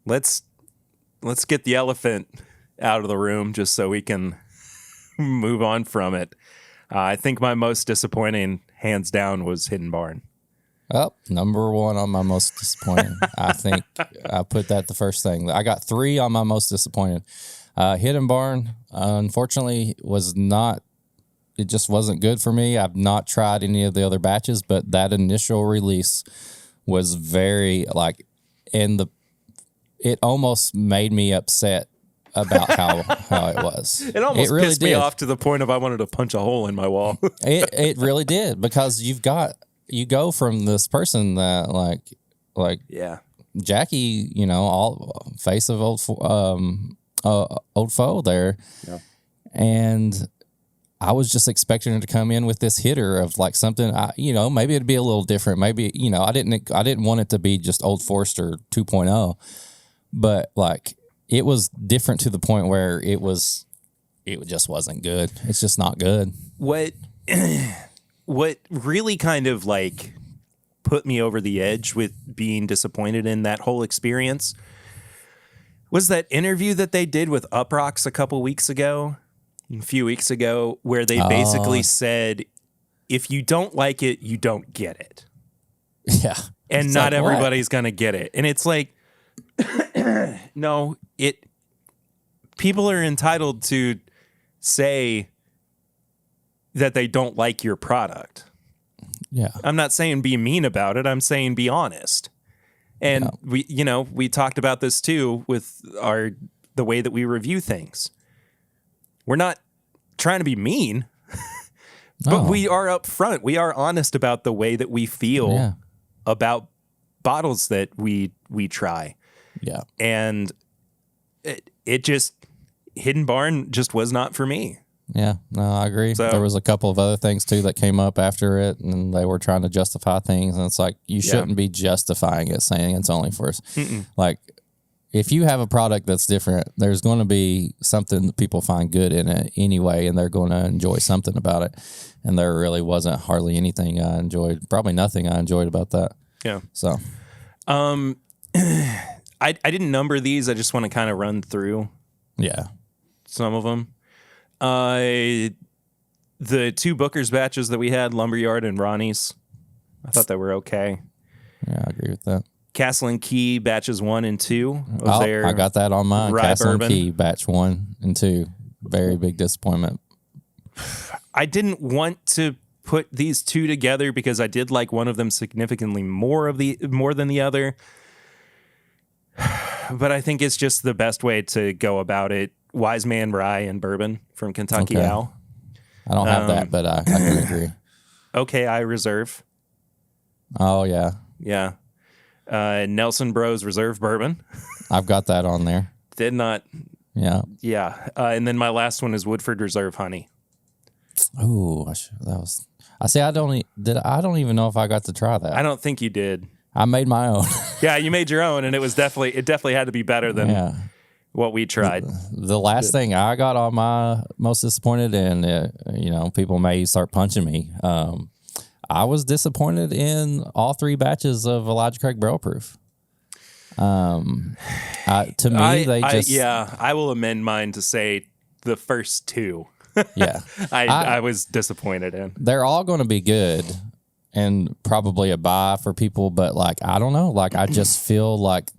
Let's get the elephant out of the room just so we can move on from it. I think my most disappointing, hands down, was Hidden Barn. Oh, number one on my most disappointing. I think I put that the first thing. I got 3 on my most disappointed. Hidden Barn, unfortunately, it just wasn't good for me. I've not tried any of the other batches, but that initial release was very, like, it almost made me upset about how it was. It almost really pissed me off to the point of I wanted to punch a hole in my wall. It really did, because you go from this person that like Jackie, all face of old foe there, and I was just expecting her to come in with this hitter of like something, maybe it'd be a little different. Maybe, I didn't want it to be just Old Forester 2.0, but like it was different to the point where it just wasn't good. It's just not good. What really kind of like put me over the edge with being disappointed in that whole experience was that interview that they did with Uprocks a few weeks ago, where they basically said, if you don't like it, you don't get it. Yeah. And It's not like, everybody's going to get it. And it's like, no, people are entitled to say that they don't like your product. Yeah. I'm not saying be mean about it. I'm saying be honest. And we talked about this too with the way that we review things. We're not trying to be mean, but we are upfront. We are honest about the way that we feel about bottles that we try. Yeah. And it just, Hidden Barn just was not for me. Yeah, no, I agree. So, there was a couple of other things too that came up after it, and they were trying to justify things, and it's like you shouldn't be justifying it, saying it's only for us. Like, if you have a product that's different, there's going to be something that people find good in it anyway, and they're going to enjoy something about it. And there really wasn't hardly anything I enjoyed, probably nothing I enjoyed about that. Yeah. So, I didn't number these. I just want to kind of run through some of them. The two Booker's batches that we had, Lumberyard and Ronnie's, I thought they were okay. Yeah, I agree with that. Castle and Key batches 1 and 2. I got that on mine. Castle Bourbon. and Key batch 1 and 2. Very big disappointment. I didn't want to put these two together because I did like one of them significantly more than the other. But I think it's just the best way to go about it. Wise Man Rye and Bourbon from Kentucky Owl. I don't have that, but I can agree. OKI Reserve. Oh, yeah. Yeah. Nelson Bros Reserve Bourbon. I've got that on there. Did not. Yeah. Yeah. And then my last one is Woodford Reserve Honey. Oh, I don't even know if I got to try that. I don't think you did. I made my own. Yeah, you made your own, and it definitely had to be better than what we tried. The last thing I got on my most disappointed in, people may start punching me. I was disappointed in all 3 batches of Elijah Craig Barrel Proof. I will amend mine to say the first 2. Yeah. I was disappointed in. They're all going to be good and probably a buy for people, but like, I don't know. Like, I just feel like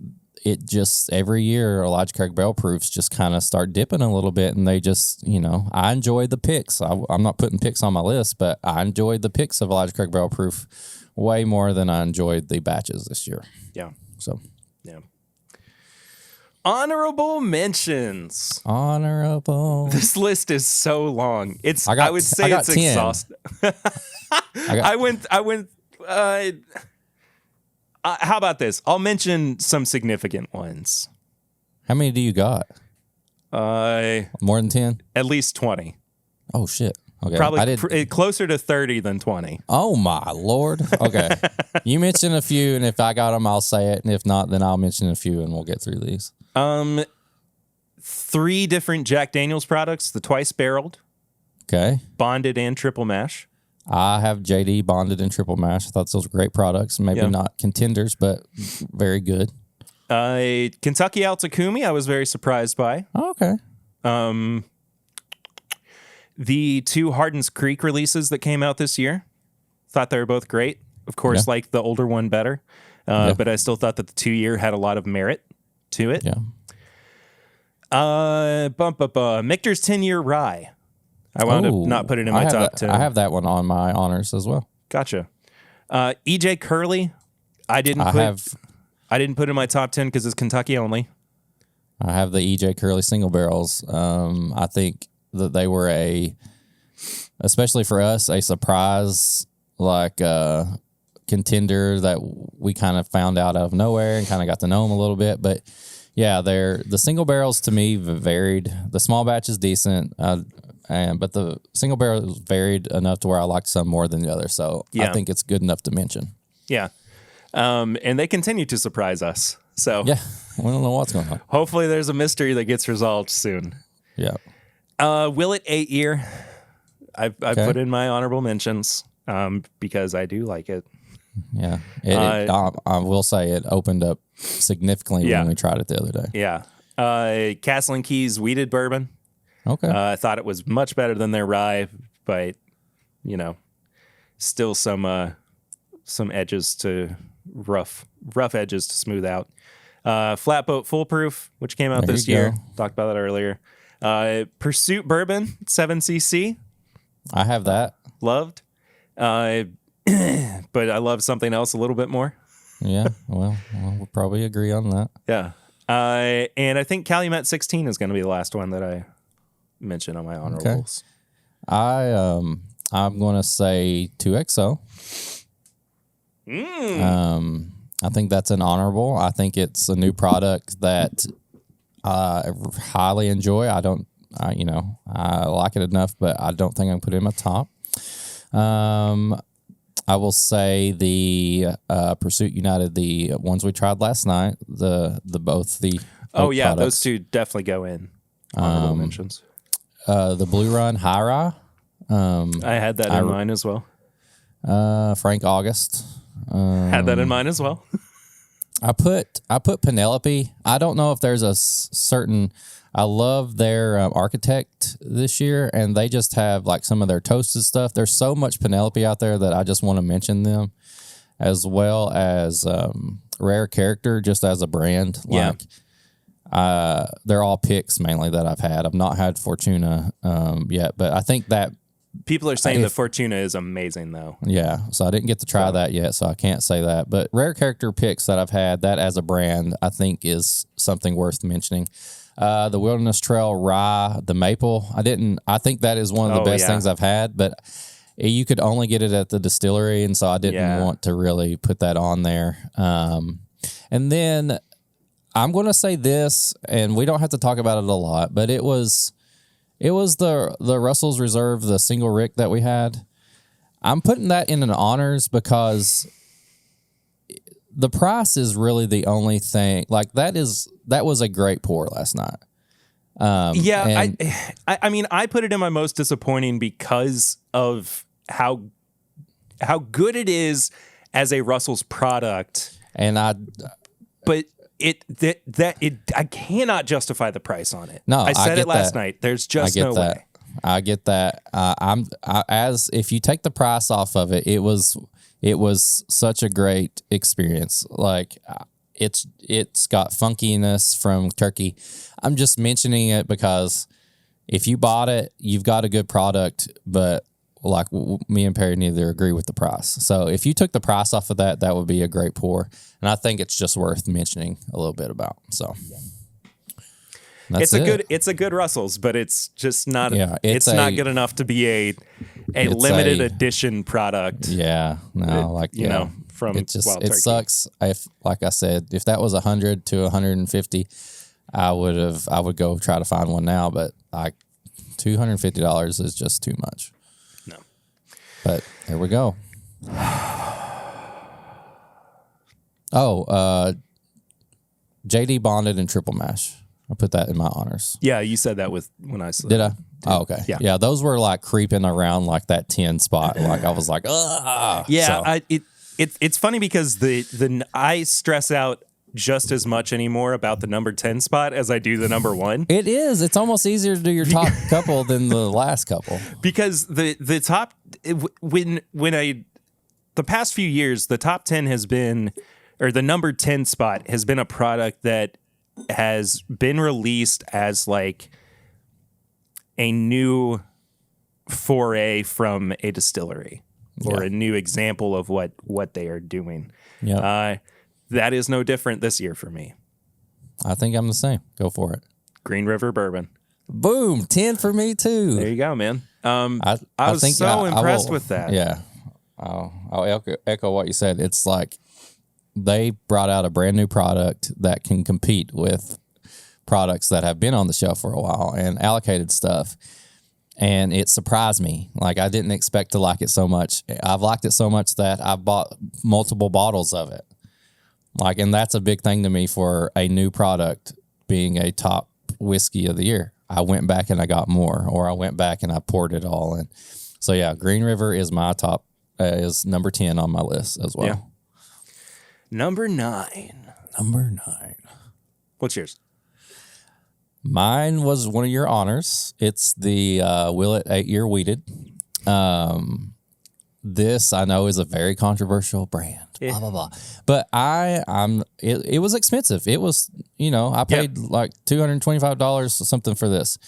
it just every year Elijah Craig Barrel Proofs just kind of start dipping a little bit, and they just, I enjoyed the picks. I'm not putting picks on my list, but I enjoyed the picks of Elijah Craig Barrel Proof way more than I enjoyed the batches this year. Yeah. So, yeah. Honorable mentions. Honorable. This list is so long. It's. I would say it's 10. exhausting. I went. How about this? I'll mention some significant ones. How many do you got? More than 10? At least 20. Oh, shit. Okay. Probably closer to 30 than 20. Oh, my Lord. Okay. You mention a few, and if I got them, I'll say it. And if not, then I'll mention a few, and we'll get through these. 3 different Jack Daniel's products, the twice barreled. Okay. Bonded and triple mash. I have JD Bonded and Triple Mash. I thought those were great products. Maybe not contenders, but very good. Kentucky Owl Takumi, I was very surprised by. Oh, okay. The 2 Hardin's Creek releases that came out this year, thought they were both great. Of course, like the older one better, but I still thought that the 2-year had a lot of merit to it. Yeah. Michter's 10-year rye. I wound up not putting it in my top 10. I have that one on my honors as well. Gotcha. EJ Curley, I didn't put in my top 10 because it's Kentucky only. I have the EJ Curley single barrels. I think that they were especially for us, a surprise contender that we kind of found out of nowhere and kind of got to know them a little bit. But Yeah, the single barrels to me varied. The small batch is decent, but the single barrels varied enough to where I liked some more than the other. So I think it's good enough to mention. Yeah. And they continue to surprise us. So yeah, we don't know what's going on. Hopefully there's a mystery that gets resolved soon. Yeah. Willet 8-year. I put in my honorable mentions because I do like it. Yeah. I will say it opened up significantly when we tried it the other day. Yeah. Castle and Keys Wheated Bourbon. Okay. I thought it was much better than their rye, but, still some edges to rough edges to smooth out. Flatboat Foolproof, which came out this year. Talked about that earlier. Pursuit Bourbon 7cc. I have that. Loved. But I love something else a little bit more. Yeah, well, we'll probably agree on that. Yeah. And I think Calumet 16 is going to be the last one that I mention on my honorables. Okay. I'm going to say 2XO. I think that's an honorable. I think it's a new product that I highly enjoy. I like it enough, but I don't think I'm putting it in my top. I will say the Pursuit United, the ones we tried last night, the products. Those two definitely go in honorable mentions. The Blue Run High Rye. I had that in mine as well. Frank August. Had that in mind as well. I put Penelope. I don't know if there's a certain. I love their Architect this year, and they just have like some of their toasted stuff. There's so much Penelope out there that I just want to mention them, as well as Rare Character, just as a brand. Like, they're all picks mainly that I've had. I've not had Fortuna yet, but I think that. People are saying that Fortuna is amazing, though. Yeah, so I didn't get to try that yet, so I can't say that. But Rare Character picks that I've had, that as a brand, I think is something worth mentioning. The Wilderness Trail Rye, the Maple, I think that is one of the best things I've had, but you could only get it at the distillery, and so I didn't want to really put that on there. And then I'm going to say this, and we don't have to talk about it a lot, but it was the Russell's Reserve, the single rick that we had. I'm putting that in an honors because the price is really the only thing. Like that was a great pour last night. I mean, I put it in my most disappointing because of how good it is as a Russell's product. But I cannot justify the price on it. No, I said it last night. There's just no way. I get that. If you take the price off of it, it was such a great experience. Like it's got funkiness from turkey. I'm just mentioning it because if you bought it, you've got a good product, but like me and Perry neither agree with the price. So if you took the price off of that, that would be a great pour. And I think it's just worth mentioning a little bit about. So it's a good Russell's, but it's just not, it's not good enough to be a limited edition product. Yeah, no, from it just, Wild it Turkey. sucks. Like I said, if that was 100 to 150, I would go try to find one now, but like $250 is just too much. No. But there we go. JD Bonded and Triple Mash. I put that in my honors. Yeah, you said that when I said. Did I? Oh, okay. Yeah, those were like creeping around like that 10 spot. Like I was like, ugh. Yeah, so. It's funny because I stress out just as much anymore about the number 10 spot as I do the number 1. It is. It's almost easier to do your top couple than the last couple. Because the top the past few years, the top 10 has been, or the number 10 spot has been a product that has been released as like a new foray from a distillery or a new example of what they are doing. Yeah. That is no different this year for me. I think I'm the same. Go for it. Green River Bourbon. Boom. 10 for me too. There you go, man. I was so impressed with that. Yeah. I'll echo what you said. It's like they brought out a brand new product that can compete with products that have been on the shelf for a while and allocated stuff. And it surprised me. Like, I didn't expect to like it so much. I've liked it so much that I've bought multiple bottles of it. Like, and that's a big thing to me for a new product being a top whiskey of the year. I went back and I got more, or I went back and I poured it all. And so, yeah, Green River is my top, is number 10 on my list as well. Yeah. Number 9. Number 9. What's yours? Mine was one of your honors. It's the Willet 8-year wheated. This I know is a very controversial brand. Blah blah blah. But it was expensive. It was, I paid like $225 or something for this.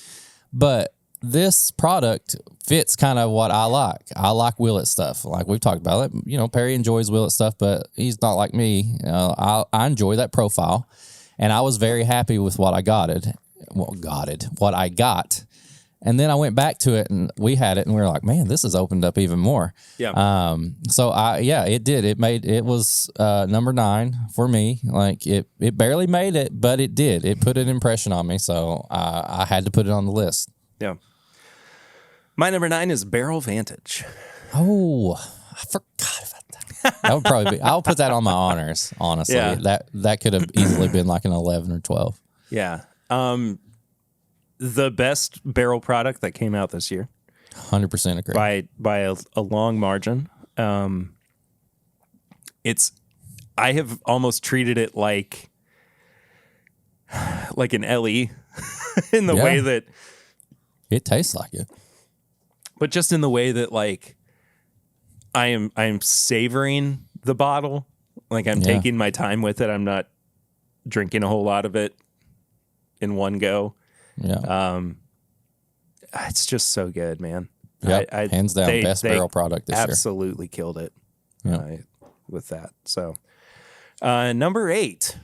But this product fits kind of what I like. I like Willet stuff. Like we've talked about it. Perry enjoys Willet stuff, but he's not like me. I enjoy that profile, and I was very happy with what I got. What I got. And then I went back to it and we had it and we were like, man, this has opened up even more. Yeah. It did. It was number 9 for me. Like it barely made it, but it did. It put an impression on me. So I had to put it on the list. Yeah. My number 9 is Barrel Vantage. Oh, I forgot about that. That would probably be, I'll put that on my honors, honestly. Yeah. That could have easily been like an 11 or 12. Yeah. The best barrel product that came out this year. 100% agree. By a long margin. I have almost treated it like an LE in the way that it tastes like it. But just in the way that like I am savoring the bottle. Like I'm taking my time with it. I'm not drinking a whole lot of it in one go. Yeah. It's just so good, man. Yeah, hands down, best barrel product this year. Absolutely killed it with that. So, number 8.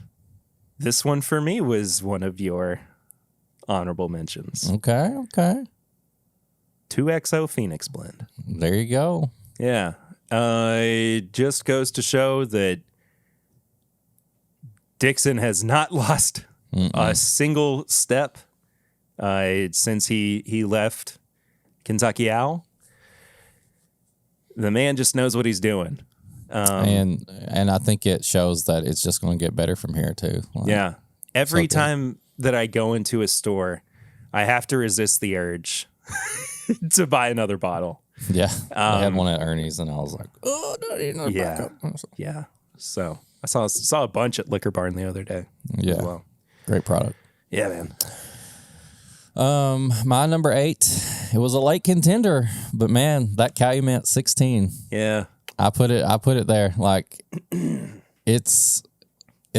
This one for me was one of your honorable mentions. Okay. 2XO Phoenix Blend. There you go. Yeah. It just goes to show that Dixon has not lost a single step since he left Kentucky Owl. The man just knows what he's doing. And I think it shows that it's just going to get better from here too. Like, every time that I go into a store, I have to resist the urge to buy another bottle. Yeah. I had one at Ernie's and I was like, oh, no, need another backup. Yeah. So I saw a bunch at Liquor Barn the other day. Yeah. As well. Great product. Yeah, man. My number 8, it was a late contender, but man, that Calumet 16. Yeah. I put it there. Like it's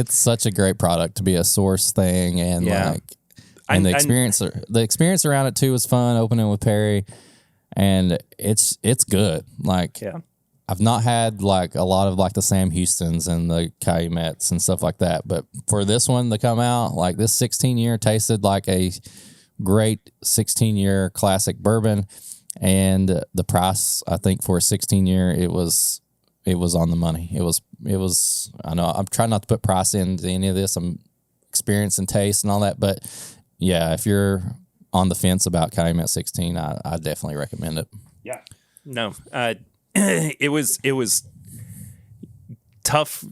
such a great product to be a source thing. And the experience around it too was fun, opening with Perry, and it's good. Like, I've not had like a lot of like the Sam Houstons and the Calumets and stuff like that, but for this one to come out, like this 16-year tasted like a great 16-year classic bourbon, and the price, I think for a 16-year, it was on the money. It was. I know I'm trying not to put price into any of this. I'm experience and taste and all that, but yeah, if you're on the fence about Calumet 16, I definitely recommend it. Yeah. No. It was tough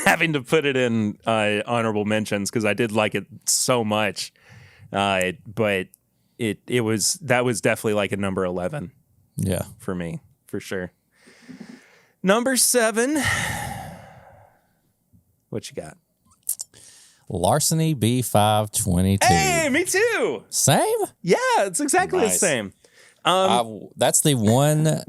having to put it in honorable mentions because I did like it so much, but that was definitely like a number 11. Yeah, for me, for sure. Number 7. What you got? Larceny B522. Hey, me too. Same? Yeah, it's exactly the same. That's the one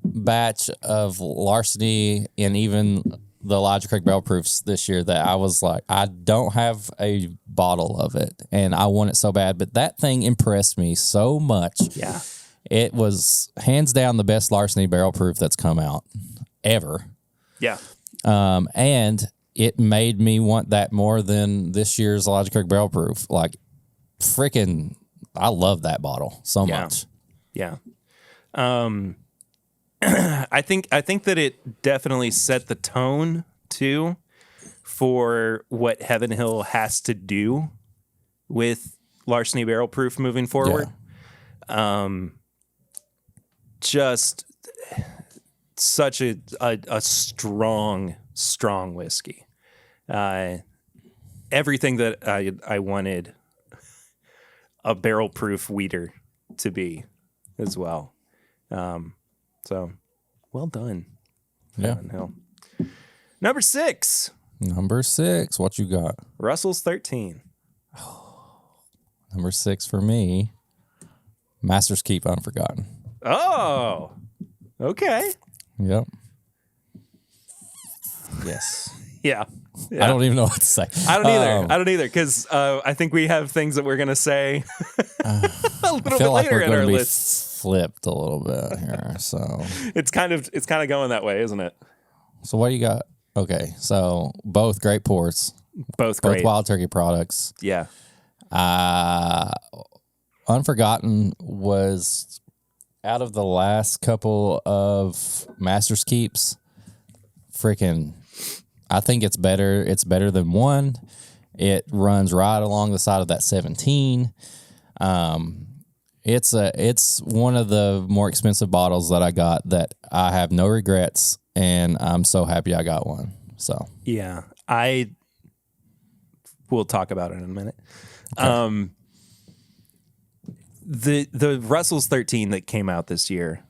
batch of Larceny and even the Lodge Creek Barrel Proofs this year that I was like, I don't have a bottle of it and I want it so bad, but that thing impressed me so much. Yeah. It was hands down the best Larceny Barrel Proof that's come out ever. Yeah. And it made me want that more than this year's Lodge Creek Barrel Proof. Like, freaking, I love that bottle so much. Yeah. I think that it definitely set the tone too for what Heaven Hill has to do with Larceny Barrel Proof moving forward. Just such a strong whiskey. Everything that I wanted a barrel proof wheater to be as well. So well done. Yeah. Hill. Number 6. Number 6. What you got? Russell's 13. Number 6 for me. Master's Keep Unforgotten. Oh, okay. Yep. Yes. Yeah. I don't even know what to say. I don't either. Because I think we have things that we're going to say a little bit feel like later we're in our going to be lists. flipped a little bit here. So It's kind of going that way, isn't it? So what do you got? Okay, so both great pours, Both both great. Wild Turkey products. Yeah. Unforgotten was out of the last couple of Master's Keeps. Freaking, I think it's better. It's better than one. It runs right along the side of that 17. It's one of the more expensive bottles that I got that I have no regrets, and I'm so happy I got one. So Yeah. We'll talk about it in a minute. Okay. The Russell's 13 that came out this year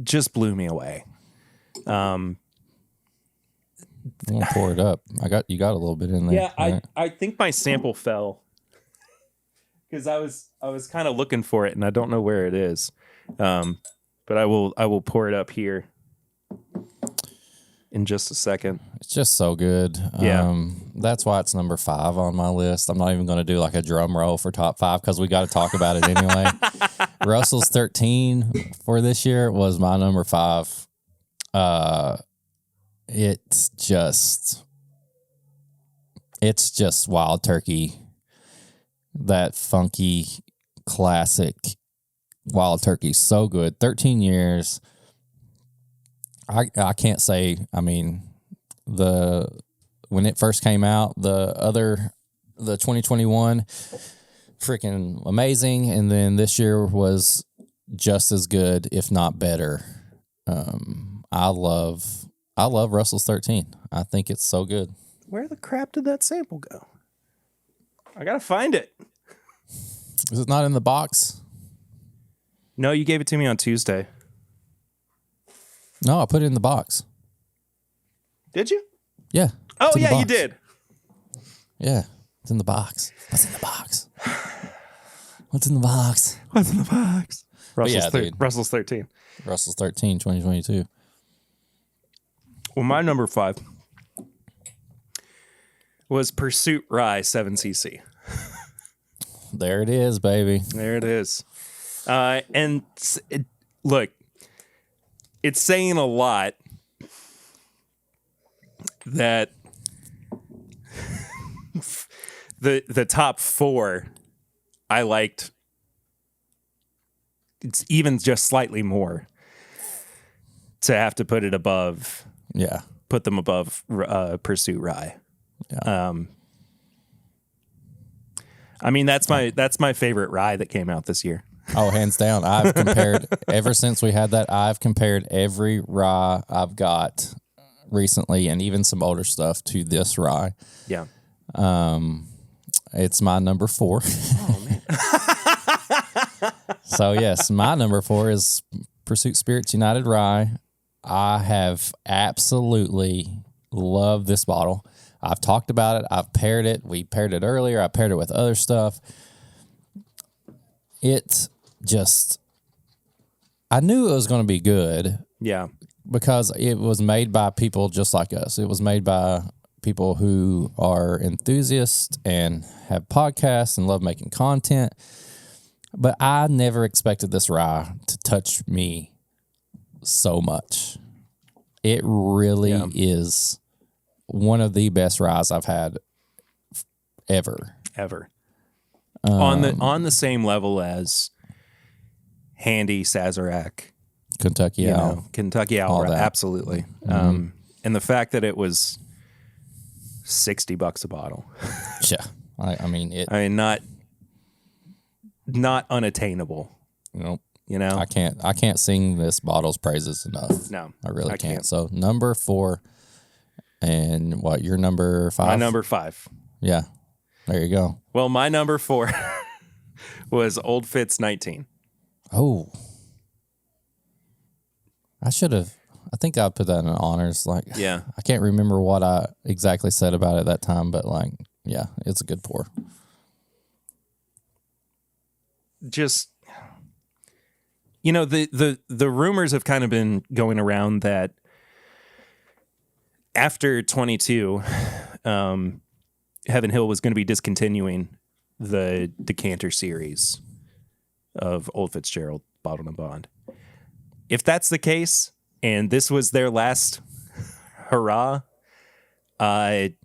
just blew me away. I'm gonna pour it up. You got a little bit in there. Yeah, right? I think my sample fell because I was kind of looking for it and I don't know where it is. But I will pour it up here in just a second. It's just so good. Yeah. That's why it's number 5 on my list. I'm not even going to do like a drum roll for top 5 because we got to talk about it anyway. Russell's 13 for this year was my number 5. It's just Wild Turkey, that funky classic Wild Turkey. So good. 13 years. I can't say, I mean, when it first came out, the 2021, freaking amazing. And then this year was just as good, if not better. I love Russell's 13. I think it's so good. Where the crap did that sample go? I gotta find it. Is it not in the box? No, you gave it to me on Tuesday. No, I put it in the box. Did you? Yeah. Oh it's in the yeah, you box. did. Yeah, it's in the box. What's in the box? What's in the box? What's in the box? yeah, dude. Russell's 13. Russell's 13, 2022. Well, my number 5 was Pursuit Rye 7cc. There it is, baby. There it is. Look, it's saying a lot that the top 4 I liked. It's even just slightly more to have to put them above Pursuit Rye. Yeah. I mean, that's my favorite rye that came out this year. Oh, hands down. I've compared, ever since we had that, I've compared every rye I've got recently and even some older stuff to this rye. Yeah. It's my number 4. Oh, man. So, yes, my number 4 is Pursuit Spirits United Rye. I have absolutely loved this bottle. I've talked about it. I've paired it. We paired it earlier. I paired it with other stuff. It just, I knew it was going to be good. Yeah. Because it was made by people just like us. It was made by people who are enthusiasts and have podcasts and love making content. But I never expected this rye to touch me so much. It really is one of the best ryes I've had ever. On the same level as Handy, Sazerac, Kentucky Owl. Kentucky All Owl, that. absolutely. And the fact that it was $60 a bottle. Yeah. I mean, it. I mean, not unattainable. Nope. You know, I can't sing this bottle's praises enough. No, I really can't. So number 4, and what, your number 5? My number 5. Yeah, there you go. Well, my number 4 was Old Fitz 19. Oh, I should have. I think I put that in honors. Like, Yeah. I can't remember what I exactly said about it that time, but like, yeah, it's a good pour. Just, you know, the rumors have kind of been going around that after 22, Heaven Hill was going to be discontinuing the decanter series of Old Fitzgerald Bottled and Bond. If that's the case, and this was their last hurrah, I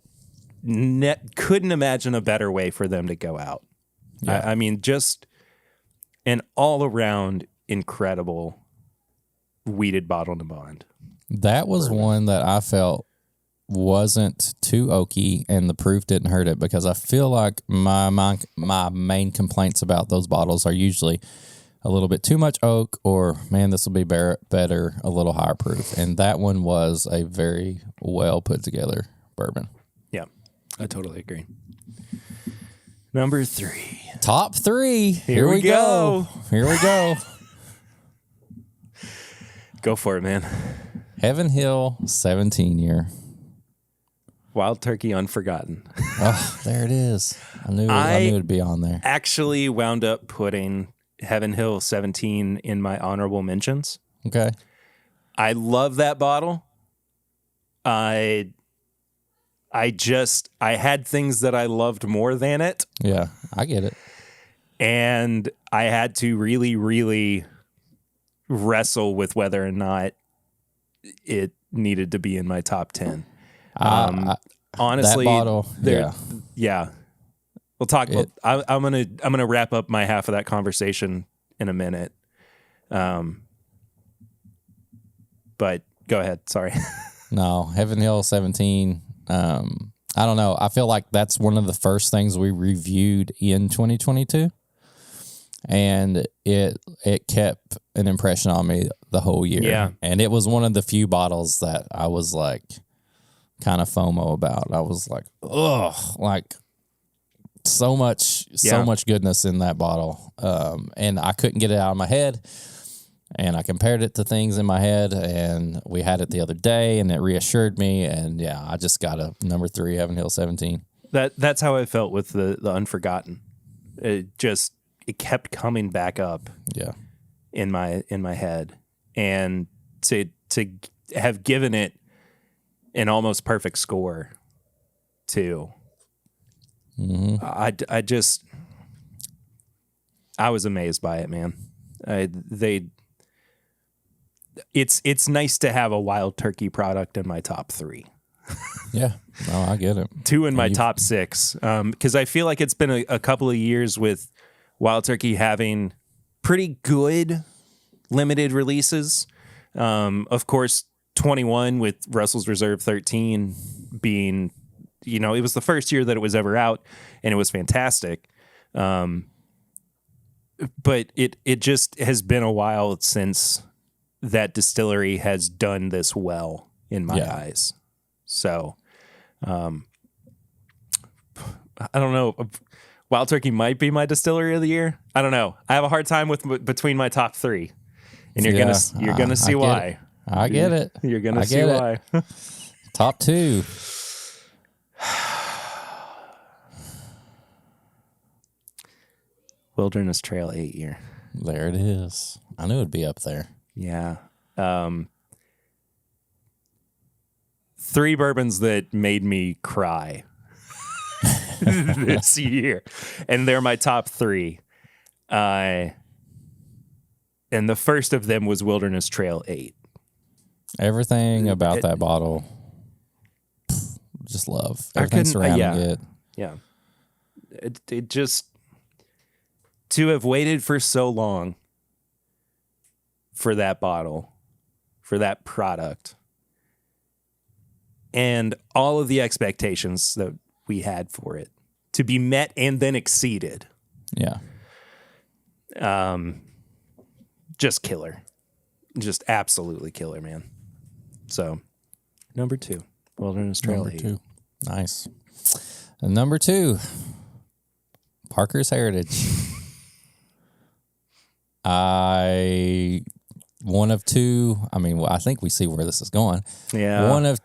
couldn't imagine a better way for them to go out. Yeah. I mean, just an all-around incredible wheated Bottled and Bond. That was one that I felt wasn't too oaky, and the proof didn't hurt it, because I feel like my main complaints about those bottles are usually a little bit too much oak, or man, this will be better a little higher proof. And that one was a very well put together bourbon. Yeah, I totally agree. Number 3. Top 3. Here we go. Here we go. Go for it, man. Heaven Hill 17 year. Wild Turkey Unforgotten. Oh, there it is. I knew it'd be on there. Actually wound up putting Heaven Hill 17 in my honorable mentions. Okay. I love that bottle. I had things that I loved more than it. Yeah, I get it. And I had to really, really wrestle with whether or not it needed to be in my top 10. Honestly, that bottle, yeah. We'll talk. I'm gonna wrap up my half of that conversation in a minute. But go ahead. Sorry. No, Heaven Hill 17. I don't know. I feel like that's one of the first things we reviewed in 2022. And it kept an impression on me the whole year. Yeah. And it was one of the few bottles that I was like kind of FOMO about. I was like, ugh, like so much goodness in that bottle. And I couldn't get it out of my head. And I compared it to things in my head, and we had it the other day, and it reassured me. And yeah, I just got a number 3 Heaven Hill 17. That's how I felt with the Unforgotten. It kept coming back up. Yeah. In my head, and to have given it an almost perfect score too. Mm-hmm. I was amazed by it, man. It's nice to have a Wild Turkey product in my top 3. Yeah, no, I get it. 2 in my top 6, because I feel like it's been a couple of years with Wild Turkey having pretty good limited releases. Of course, 21 with Russell's Reserve 13 being, it was the first year that it was ever out, and it was fantastic. But it just has been a while since that distillery has done this well in my eyes. So, I don't know. Wild Turkey might be my distillery of the year. I don't know. I have a hard time with between my top 3, and you're gonna see why. I get it. You're gonna see why. Top 2. Wilderness Trail 8 year. There it is. I knew it'd be up there. Yeah. 3 bourbons that made me cry this year, and they're my top 3. And the first of them was Wilderness Trail 8. Everything about that bottle, just love. Everything surrounding it. Yeah. It just, to have waited for so long for that bottle, for that product, and all of the expectations that we had for it to be met and then exceeded. Yeah. Just killer. Just absolutely killer, man. So, number 2, Wilderness Trail Number 8. 2. Nice. And number 2, Parker's Heritage. One of two. I mean, well, I think we see where this is going. Yeah. One of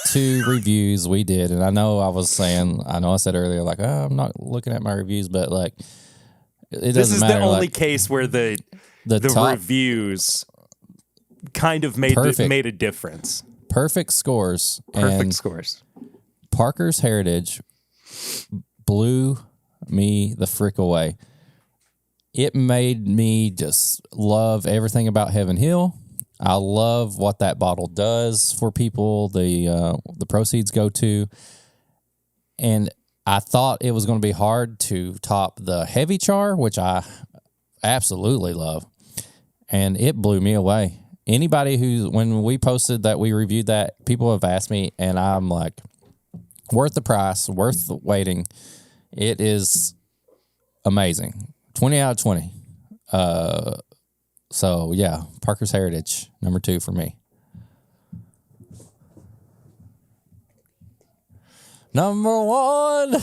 2 reviews we did, and I know I said earlier, like, oh, I'm not looking at my reviews, but like, it doesn't matter. This is the only like, case where the top reviews kind of made a difference. Perfect scores. Perfect scores. Parker's Heritage blew me the frick away. It made me just love everything about Heaven Hill. I love what that bottle does for people. The proceeds go to, and I thought it was going to be hard to top the Heavy Char, which I absolutely love, and it blew me away. Anybody when we posted that we reviewed that, people have asked me, and I'm like, worth the price, worth the waiting. It is amazing. 20 out of 20. So yeah, Parker's Heritage, number 2 for me. Number 1.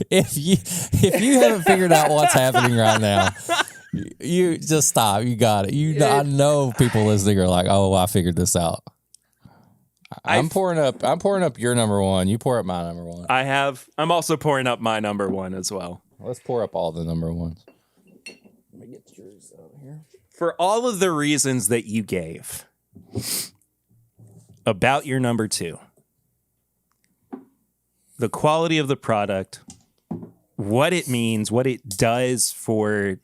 If you haven't figured out what's happening right now, you just stop. You got it. I know people listening are like, "Oh, I figured this out." I'm pouring up your number 1. You pour up my number 1. I'm also pouring up my number 1 as well. Let's pour up all the number 1s. Let me get yours out here. For all of the reasons that you gave about your number 2, the quality of the product, what it means, what it does for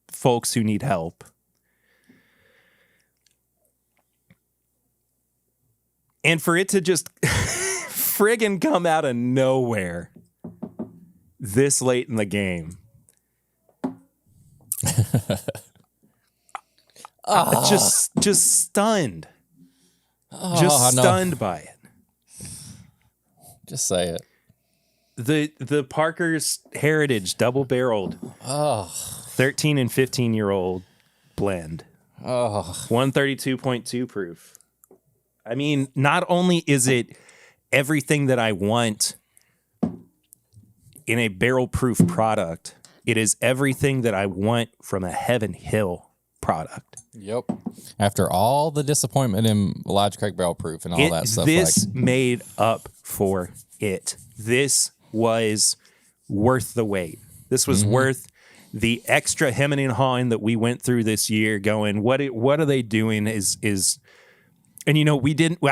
folks who need help, and for it to just friggin' come out of nowhere this late in the game. Just stunned. Stunned by it. Just say it. The Parker's Heritage double-barreled 13 and 15-year-old blend. 132.2 proof. I mean, not only is it everything that I want in a barrel-proof product, it is everything that I want from a Heaven Hill product. Yep. After all the disappointment in Elijah Craig barrel proof and all that stuff. This made up for it. This was worth the wait. This was worth the extra hemming and hawing that we went through this year going, what are they doing is, and I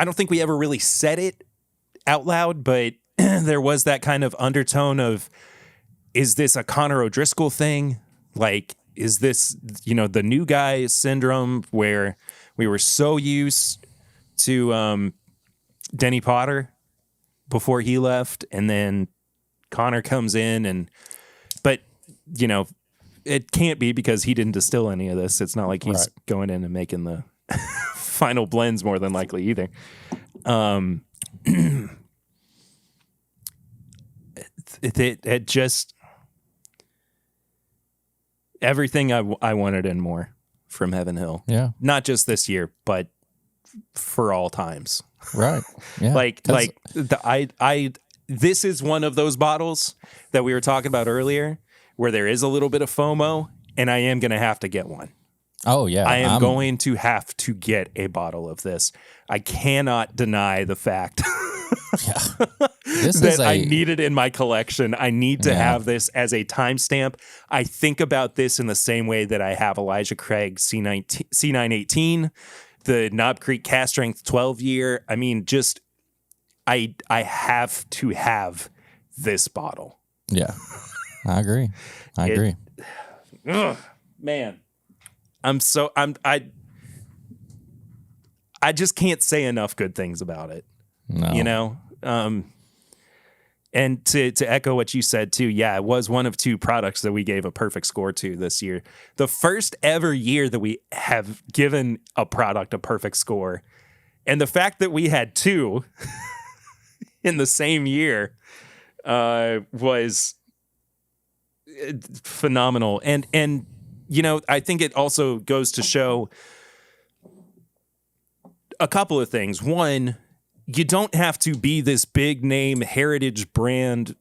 don't think we ever really said it out loud, but there was that kind of undertone of, is this a Connor O'Driscoll thing? Like, is this, the new guy syndrome where we were so used to Denny Potter before he left, and then Connor comes in but it can't be because he didn't distill any of this. It's not like he's going in and making the final blends more than likely either. It just everything I wanted and more from Heaven Hill. Yeah. Not just this year, but for all times. Right. Yeah. This is one of those bottles that we were talking about earlier where there is a little bit of FOMO, and I am going to have to get one. Oh, yeah. I am going to have to get a bottle of this. I cannot deny the fact that I need it in my collection. I need to have this as a timestamp. I think about this in the same way that I have Elijah Craig C918, the Knob Creek Cast Strength 12-year. I mean, just I have to have this bottle. Yeah, I agree. Man, I just can't say enough good things about it. No. And to echo what you said too, yeah, it was one of 2 products that we gave a perfect score to this year. The first ever year that we have given a product a perfect score. And the fact that we had 2 in the same year was phenomenal. And I think it also goes to show a couple of things. One, you don't have to be this big name heritage brand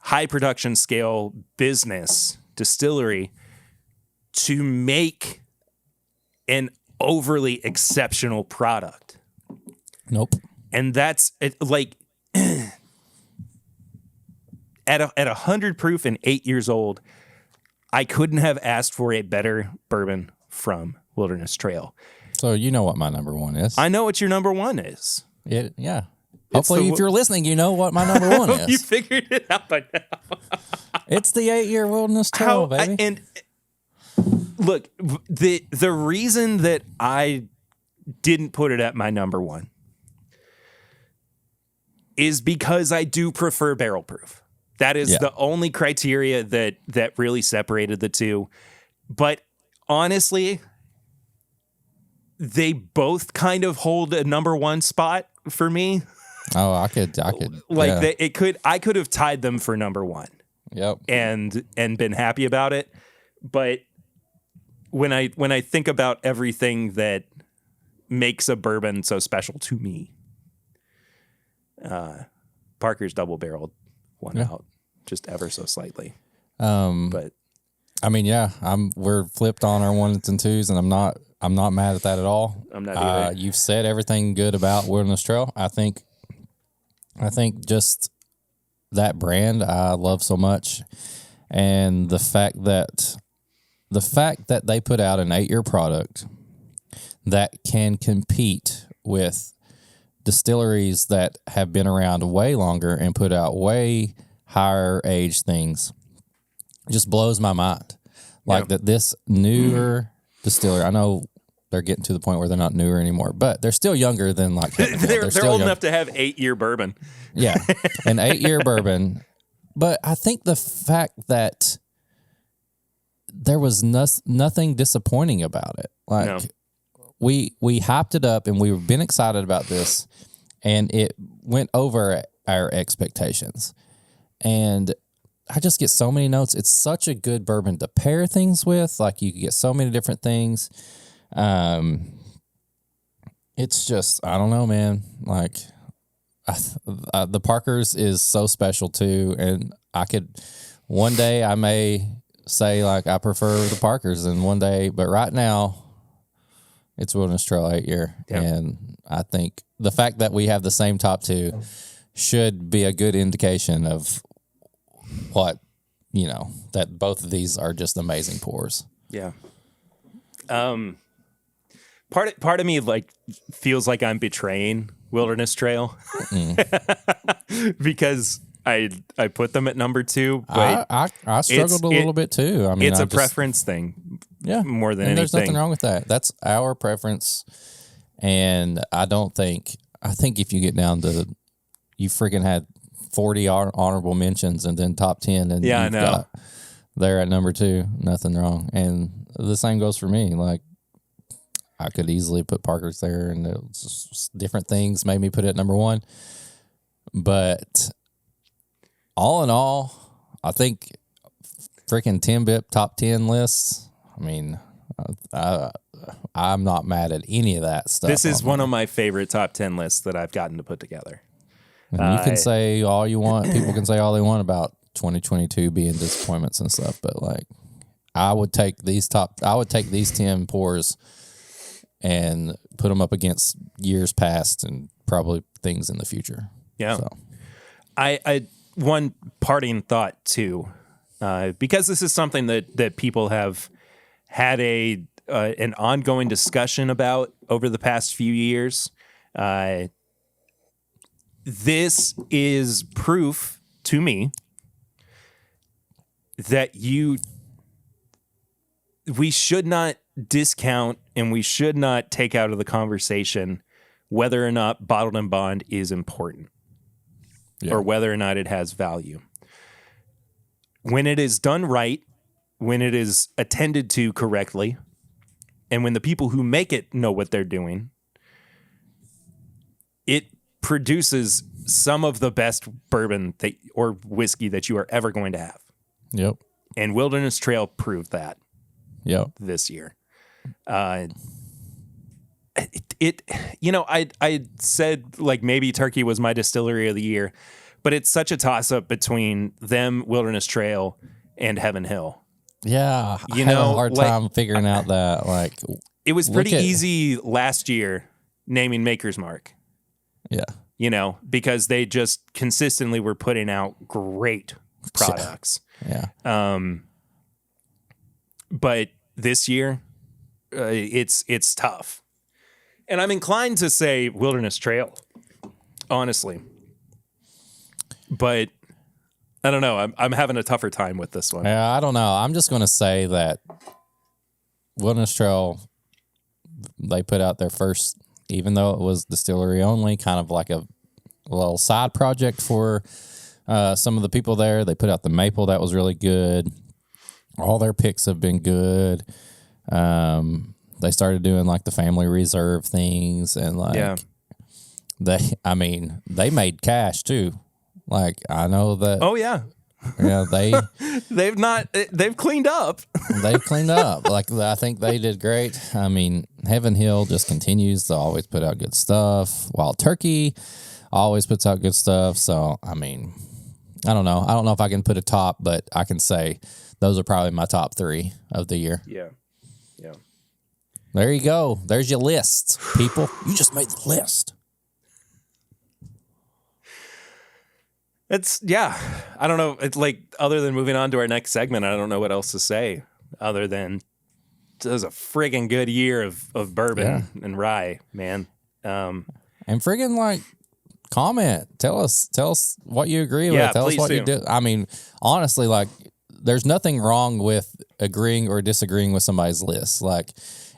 high production scale business distillery to make an overly exceptional product. Nope. And that's like at 100 proof and 8 years old, I couldn't have asked for a better bourbon from Wilderness Trail. So you know what my number one is. I know what your number one is. Yeah. Hopefully, if you're listening, you know what my number one is. You figured it out by now. It's the 8-year Wilderness Trail, baby. And look, the reason that I didn't put it at my number one is because I do prefer barrel proof. That is the only criteria that really separated the two. But honestly, they both kind of hold a number one spot for me. Oh, I could like I could have tied them for number one. Yep. And been happy about it. But when I think about everything that makes a bourbon so special to me, Parker's double barreled won out just ever so slightly. But I mean, we're flipped on our ones and twos, and I'm not mad at that at all. I'm not either. You've said everything good about Wilderness Trail. I think just that brand I love so much, and the fact that they put out an 8-year product that can compete with distilleries that have been around way longer and put out way higher age things just blows my mind. Like that this newer distillery, I know they're getting to the point where they're not newer anymore, but they're still younger than like they're old enough to have 8-year bourbon. Yeah, an 8-year bourbon. But I think the fact that there was nothing disappointing about it. Like we hyped it up and we've been excited about this, and it went over our expectations. And I just get so many notes. It's such a good bourbon to pair things with. Like you get so many different things. It's just, I don't know, man. Like the Parker's is so special too. And one day I may say like, I prefer the Parker's, and one day, but right now it's Wilderness Trail 8-year. Yeah. And I think the fact that we have the same top two should be a good indication of what, that both of these are just amazing pours. Yeah. Part of me like feels like I'm betraying Wilderness Trail because I put them at number 2. But I struggled a little bit too. I mean, it's a preference thing. Yeah, more than and anything. There's nothing wrong with that. That's our preference, and I think if you get down to, you freaking had 40 honorable mentions and then top 10, and I know they're at number 2. Nothing wrong, and the same goes for me. Like I could easily put Parker's there, and it's just different things made me put it at number 1. But all in all, I think freaking 10-bip top 10 lists. I mean, I'm not mad at any of that stuff. This is one of my favorite top 10 lists that I've gotten to put together. And you can say all you want. People can say all they want about 2022 being disappointments and stuff, but like, I would take these 10 pours and put them up against years past and probably things in the future. Yeah. So. I one parting thought too, because this is something that people have had an ongoing discussion about over the past few years. This is proof to me that we should not discount and we should not take out of the conversation whether or not bottled and bond is important or whether or not it has value. When it is done right, when it is attended to correctly, and when the people who make it know what they're doing, it produces some of the best bourbon or whiskey that you are ever going to have. Yep. And Wilderness Trail proved that. Yep. This year. I said like maybe Turkey was my distillery of the year, but it's such a toss up between them, Wilderness Trail, and Heaven Hill. Yeah, I had a hard time figuring out that. Like, it was pretty easy last year naming Maker's Mark. Yeah, because they just consistently were putting out great products. Yeah. But this year, it's tough, and I'm inclined to say Wilderness Trail, honestly. But I don't know. I'm having a tougher time with this one. Yeah, I don't know. I'm just going to say that Wilderness Trail, they put out their first, even though it was distillery only, kind of like a little side project for some of the people there. They put out the maple. That was really good. All their picks have been good. They started doing like the family reserve things, and like they made cash too. Like, I know that. Oh yeah. Yeah, they've cleaned up. They've cleaned up. Like, I think they did great. I mean, Heaven Hill just continues to always put out good stuff. Wild Turkey always puts out good stuff. So, I mean, I don't know. I don't know if I can put a top, but I can say those are probably my top 3 of the year. Yeah. Yeah. There you go. There's your list, people. You just made the list. I don't know. It's like, other than moving on to our next segment, I don't know what else to say other than it was a friggin' good year of bourbon and rye, man. And friggin' like, comment. Tell us what you agree with. Tell us what you do. I mean, honestly, like, there's nothing wrong with agreeing or disagreeing with somebody's list. Like,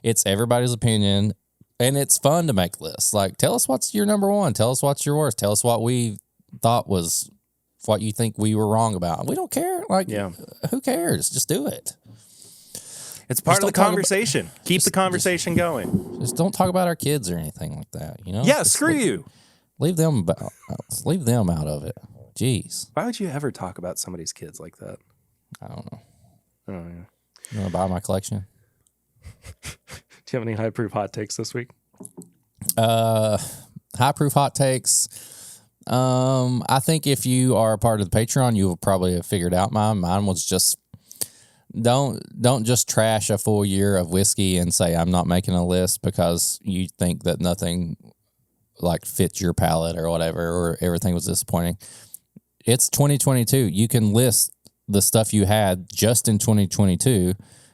it's everybody's opinion, and it's fun to make lists. Like, tell us what's your number one. Tell us what's your worst. Tell us what we thought was what you think we were wrong about. We don't care. Like, who cares? Just do it. It's part of the conversation. Keep the conversation going. Just don't talk about our kids or anything like that. Yeah, just screw you. Leave them out of it. Jeez. Why would you ever talk about somebody's kids like that? I don't know. Oh, yeah. You want to buy my collection? Do you have any high proof hot takes this week? High proof hot takes. I think if you are a part of the Patreon, you will probably have figured out mine. Mine was just don't just trash a full year of whiskey and say I'm not making a list because you think that nothing like fits your palate or whatever, or everything was disappointing. It's 2022. You can list the stuff you had just in 2022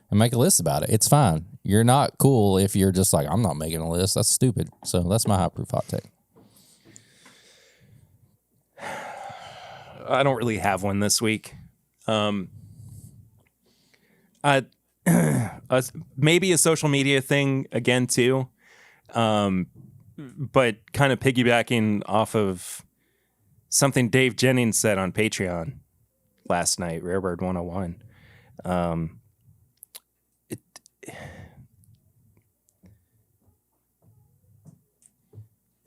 and make a list about it. It's fine. You're not cool if you're just like, I'm not making a list. That's stupid. So that's my high proof hot take. I don't really have one this week. Maybe a social media thing again too. But kind of piggybacking off of something Dave Jennings said on Patreon last night, Rarebird 101.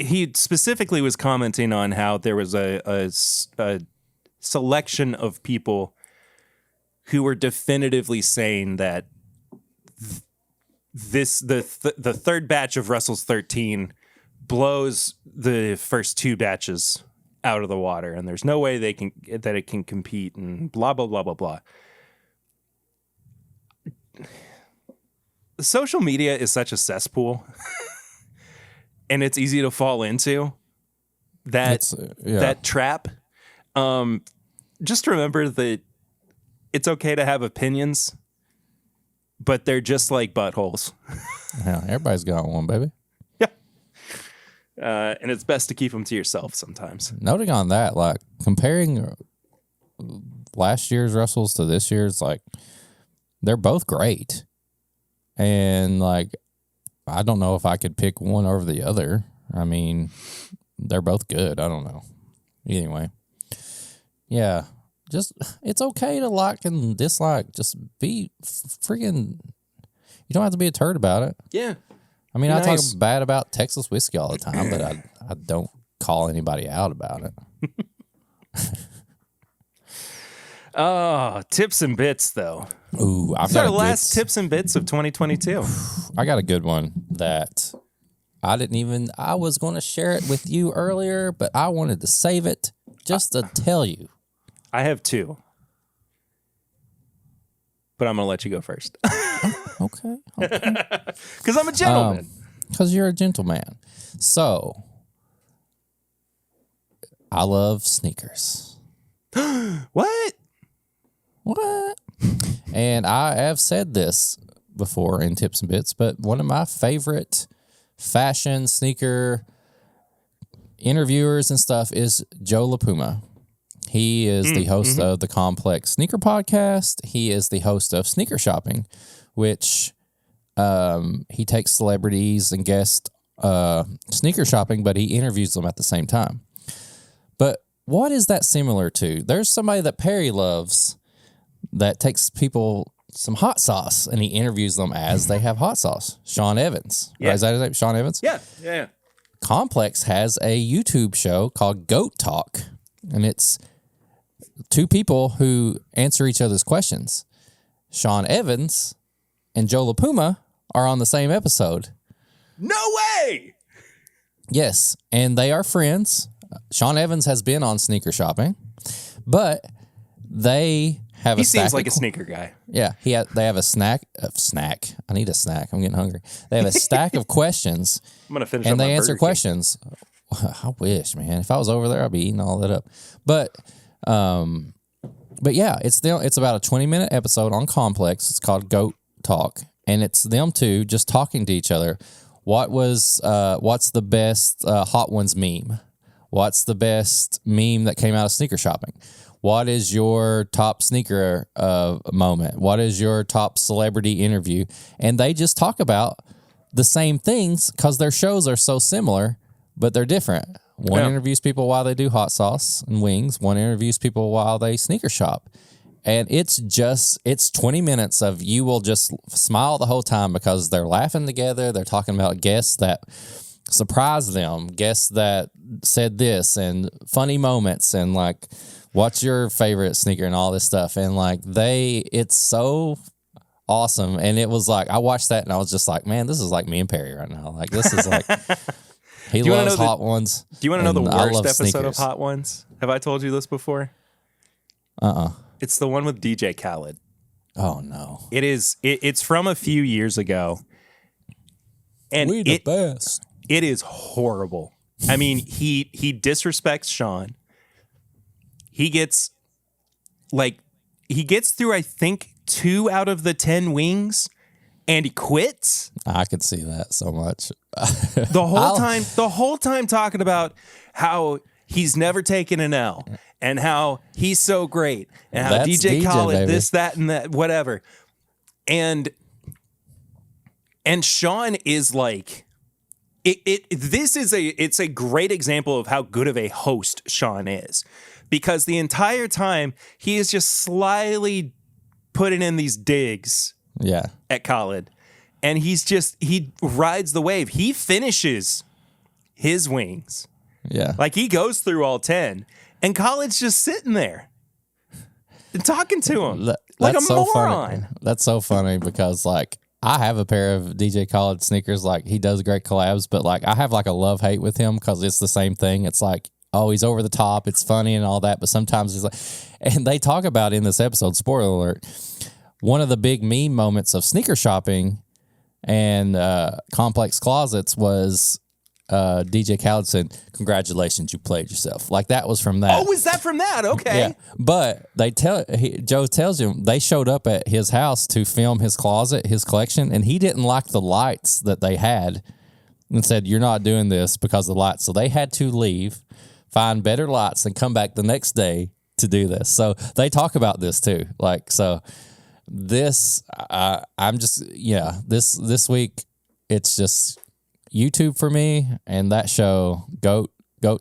He specifically was commenting on how there was a selection of people who were definitively saying that the third batch of Russell's 13 blows the first 2 batches out of the water, and there's no way that it can compete, and blah blah blah blah blah. Social media is such a cesspool. And it's easy to fall into that trap. Just remember that it's okay to have opinions, but they're just like buttholes. Yeah, everybody's got one, baby. Yeah. And it's best to keep them to yourself sometimes. Noting on that, like, comparing last year's Russells to this year's, like, they're both great. And, like, I don't know if I could pick one over the other. I mean, they're both good. I don't know. Anyway. Yeah. Just, it's okay to like and dislike. Just be freaking, you don't have to be a turd about it. Yeah. I mean, I talk bad about Texas whiskey all the time, but I don't call anybody out about it. Oh, tips and bits, though. Ooh, I've These got are a the good, last tips and bits of 2022. I got a good one that I was going to share it with you earlier, but I wanted to save it just to tell you. I have two, but I'm going to let you go first. Okay. Because I'm a gentleman. Because you're a gentleman. So, I love sneakers. What? What? And I have said this before in Tips and Bits, but one of my favorite fashion sneaker interviewers and stuff is Joe LaPuma. He is the host of the Complex Sneaker Podcast. He is the host of Sneaker Shopping, which he takes celebrities and guests sneaker shopping, but he interviews them at the same time. But what is that similar to? There's somebody that Perry loves that takes people some hot sauce and he interviews them as they have hot sauce. Sean Evans. Yeah. Right? Is that his name? Sean Evans? Yeah. Complex has a YouTube show called Goat Talk, and it's two people who answer each other's questions. Sean Evans and Joe LaPuma are on the same episode. No way! Yes, and they are friends. Sean Evans has been on Sneaker Shopping, but they have He seems like a sneaker guy. Yeah, they have a snack. I need a snack. I'm getting hungry. They have a stack of questions. I'm gonna finish. And up they my answer Burger King. questions. I wish, man. If I was over there, I'd be eating all that up. But yeah, it's about a 20-minute episode on Complex. It's called Goat Talk, and it's them two just talking to each other. What's the best Hot Ones meme? What's the best meme that came out of sneaker shopping? What is your top sneaker moment? What is your top celebrity interview? And they just talk about the same things because their shows are so similar, but they're different. One interviews people while they do hot sauce and wings. One interviews people while they sneaker shop. And it's 20 minutes of you will just smile the whole time because they're laughing together. They're talking about guests that surprised them, guests that said this, and funny moments, and like, what's your favorite sneaker and all this stuff. And like it's so awesome. And it was like, I watched that and I was just like, man, this is like me and Perry right now. Like, this is like, he loves Hot Ones. Do you want to know the and I worst love episode of sneakers. Hot Ones? Have I told you this before? It's the one with DJ Khaled. Oh no. It is. It's from a few years ago. And We the best. It is horrible. I mean, he disrespects Sean. He gets through, I think, 2 out of the 10 wings, and he quits. I could see that so much. The whole time talking about how he's never taken an L and how he's so great and how That's DJ Khaled, baby. this, that, and that, whatever. And Sean is like, it's a great example of how good of a host Sean is, because the entire time he is just slyly putting in these digs Yeah. at Khaled, and he rides the wave. He finishes his wings. Yeah. Like, he goes through all 10, and Khaled's just sitting there and talking to him like a so moron. funny. That's so funny because like I have a pair of DJ Khaled sneakers. Like, he does great collabs, but like I have like a love-hate with him because it's the same thing. It's like, oh, he's over the top. It's funny and all that, but sometimes it's like, and they talk about in this episode, spoiler alert, one of the big meme moments of sneaker shopping and Complex Closets was DJ Khaled said, "Congratulations, you played yourself." Like, that was from that. Oh, is that from that? Okay. Yeah, but Joe tells him they showed up at his house to film his closet, his collection, and he didn't like the lights that they had and said, "You're not doing this because of the lights." So they had to leave, find better lights, and come back the next day to do this. So they talk about this too. Like, so this, this week, it's just YouTube for me, and that show, Goat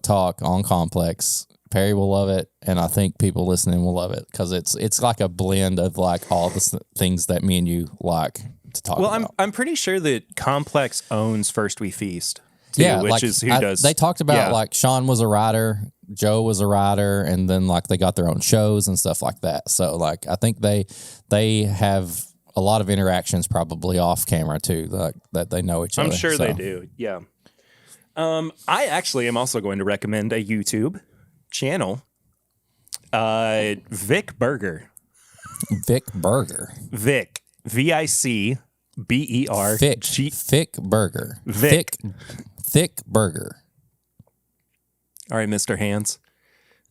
Talk on Complex. Perry will love it, and I think people listening will love it because it's like a blend of like all the things that me and you like to talk about. Well, I'm pretty sure that Complex owns First We Feast. too, Yeah, which like, is who does. They talked about yeah. like Sean was a writer, Joe was a writer, and then like they got their own shows and stuff like that. So like I think they have a lot of interactions probably off camera too, like that they know each other. I'm sure so. they do. Yeah. I actually am also going to recommend a YouTube channel. Vic Burger. Vic Burger. Vic. VICBER. Thick Burger. Vic. Thick Burger. All right, Mr. Hands.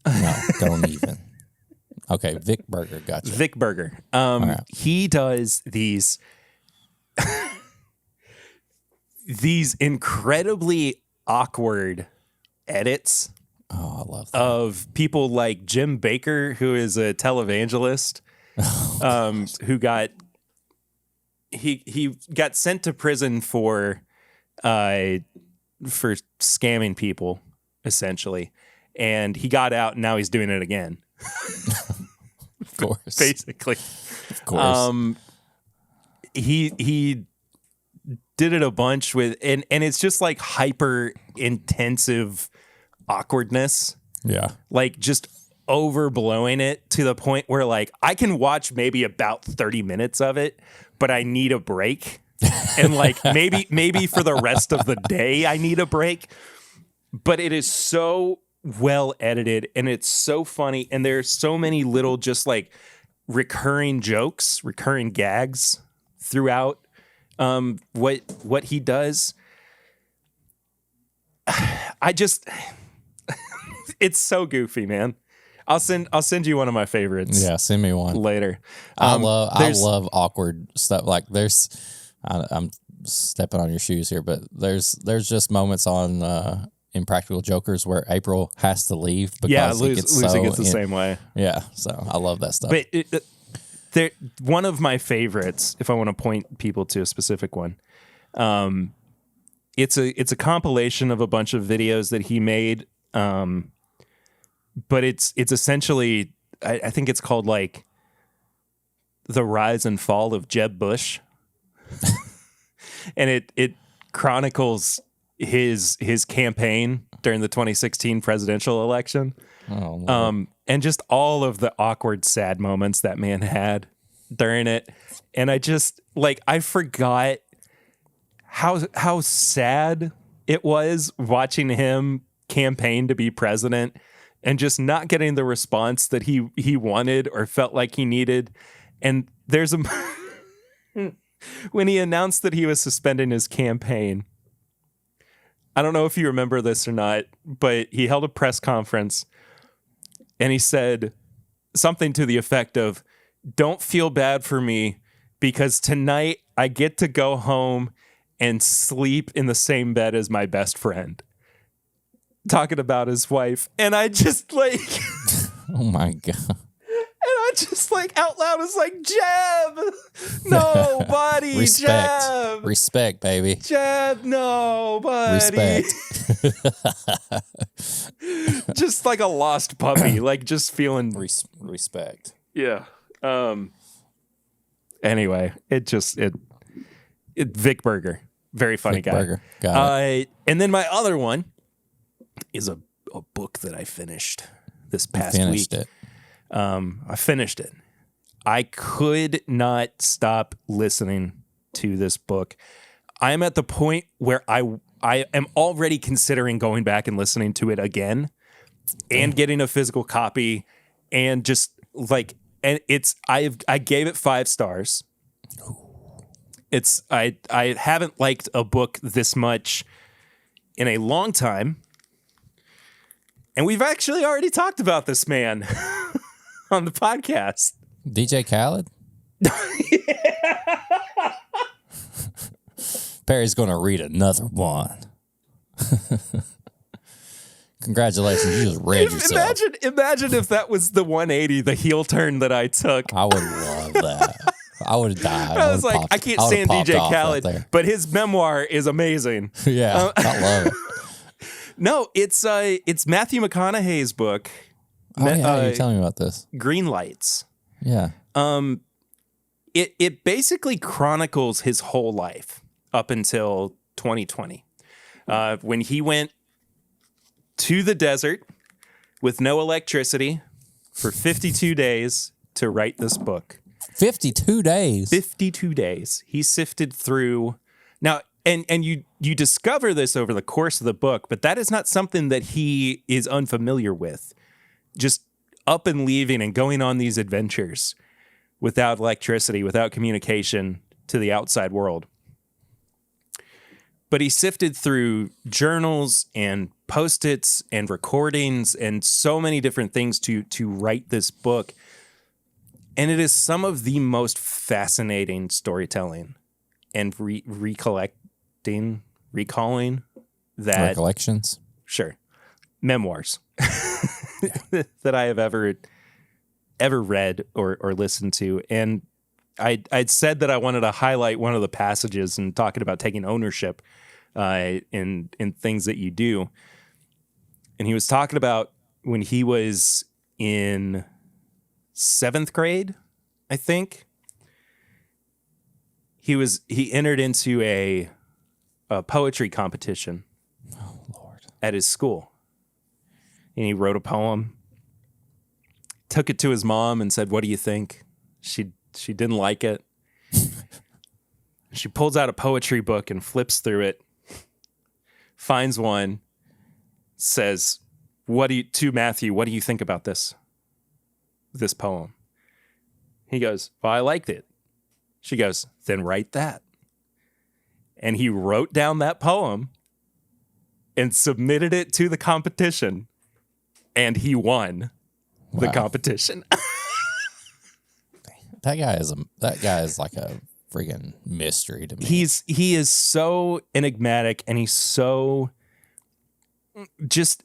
No, don't even. Okay, Vic Burger. Gotcha. Vic Burger. right. He does these these incredibly awkward edits Oh, I love that. of people like Jim Baker, who is a televangelist, who got he got sent to prison for scamming people, essentially, and he got out, and now he's doing it again. Of course. Basically, Of course. He did it a bunch with, and it's just like hyper intensive awkwardness, yeah. like just overblowing it to the point where like I can watch maybe about 30 minutes of it, but I need a break. And like maybe for the rest of the day I need a break. But it is so well edited and it's so funny, and there's so many little just like recurring jokes, recurring gags throughout what he does. I just it's so goofy, man. I'll send you one of my favorites. Yeah, send me one Later. I love awkward stuff. Like I'm stepping on your shoes here, but there's just moments on Impractical Jokers where April has to leave because Lucy gets the same way. Yeah, so I love that stuff. But one of my favorites, if I want to point people to a specific one, it's a compilation of a bunch of videos that he made, but it's essentially I think it's called like The Rise and Fall of Jeb Bush. And it chronicles his campaign during the 2016 presidential election. And just all of the awkward, sad moments that man had during it. And I just like I forgot how sad it was watching him campaign to be president and just not getting the response that he wanted or felt like he needed. And there's a when he announced that he was suspending his campaign, I don't know if you remember this or not, but he held a press conference and he said something to the effect of, "Don't feel bad for me because tonight I get to go home and sleep in the same bed as my best friend." Talking about his wife. And I just like... Oh my God. And I just like out loud was like, "Jeb, no, buddy, Respect. Jeb, Respect, baby. Jeb, no, buddy." Respect. Just like a lost puppy, like just feeling Respect. yeah. Anyway, it Vic Burger, very funny Vic guy. Burger. Got it. And then my other one is a book that I finished this past week. It. I finished it. I could not stop listening to this book. I am at the point where I am already considering going back and listening to it again and getting a physical copy and just like, and I gave it 5 stars. I haven't liked a book this much in a long time. And we've actually already talked about this man on the podcast. DJ Khaled? Perry's going to read another one. Congratulations, you just read yourself. Imagine if that was the 180, the heel turn that I took. I would love that. I would have died. I was like, I can't stand DJ Khaled, but his memoir is amazing. Yeah, I love it. No, it's Matthew McConaughey's book. Oh, yeah, you're telling me about this. Green Lights. Yeah. It basically chronicles his whole life up until 2020. when he went to the desert with no electricity for 52 days to write this book. 52 days. 52 days. He sifted through. Now, and you discover this over the course of the book, but that is not something that he is unfamiliar with. Just up and leaving and going on these adventures without electricity, without communication to the outside world. But he sifted through journals and Post-its and recordings and so many different things to write this book. And it is some of the most fascinating storytelling and recalling that recollections. Sure. Memoirs that I have ever read or listened to. And I'd said that I wanted to highlight one of the passages and talking about taking ownership in things that you do. And he was talking about when he was in 7th grade, I think. He entered into a poetry competition at his school. And he wrote a poem, took it to his mom and said, "What do you think?" She didn't like it. She pulls out a poetry book and flips through it, finds one, says, to Matthew, "What do you think about this poem?" He goes, "Well, I liked it." She goes, "Then write that." And he wrote down that poem and submitted it to the competition, and he won the competition. That guy is like a friggin' mystery to me. He is so enigmatic, and he's so just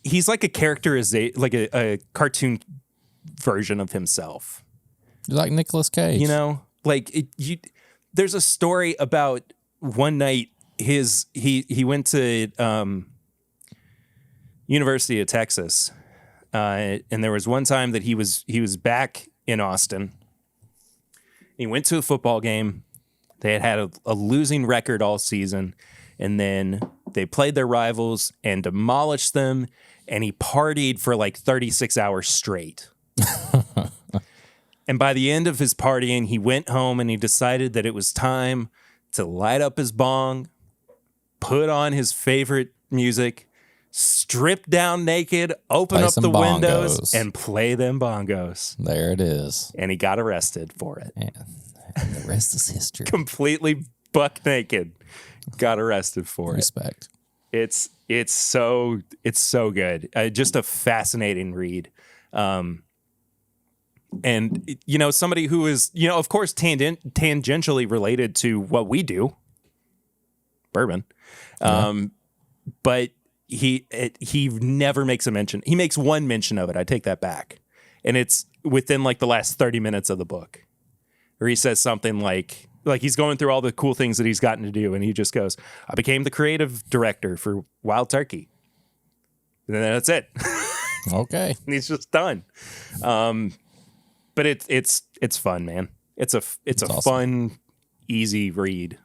he's like a characterization, like a cartoon version of himself. You're like Nicolas Cage. You know, like there's a story about one night he went to University of Texas, and there was one time that he was back in Austin. He went to a football game. They had a losing record all season, and then they played their rivals and demolished them, and he partied for like 36 hours straight. And by the end of his partying, he went home and he decided that it was time to light up his bong, put on his favorite music, strip down naked, open up the windows, and play them bongos. There it is. And he got arrested for it. And the rest is history. Completely buck naked. Got arrested for Respect. it. It's so good. Just a fascinating read. And, you know, somebody who is, you know, of course, tangentially related to what we do, bourbon. But he never makes a mention. He makes one mention of it. I take that back. And it's within like the last 30 minutes of the book, where he says something like he's going through all the cool things that he's gotten to do. And he just goes, "I became the creative director for Wild Turkey." And then that's it. Okay. And he's just done. But it's fun, man. It's awesome. Fun, easy read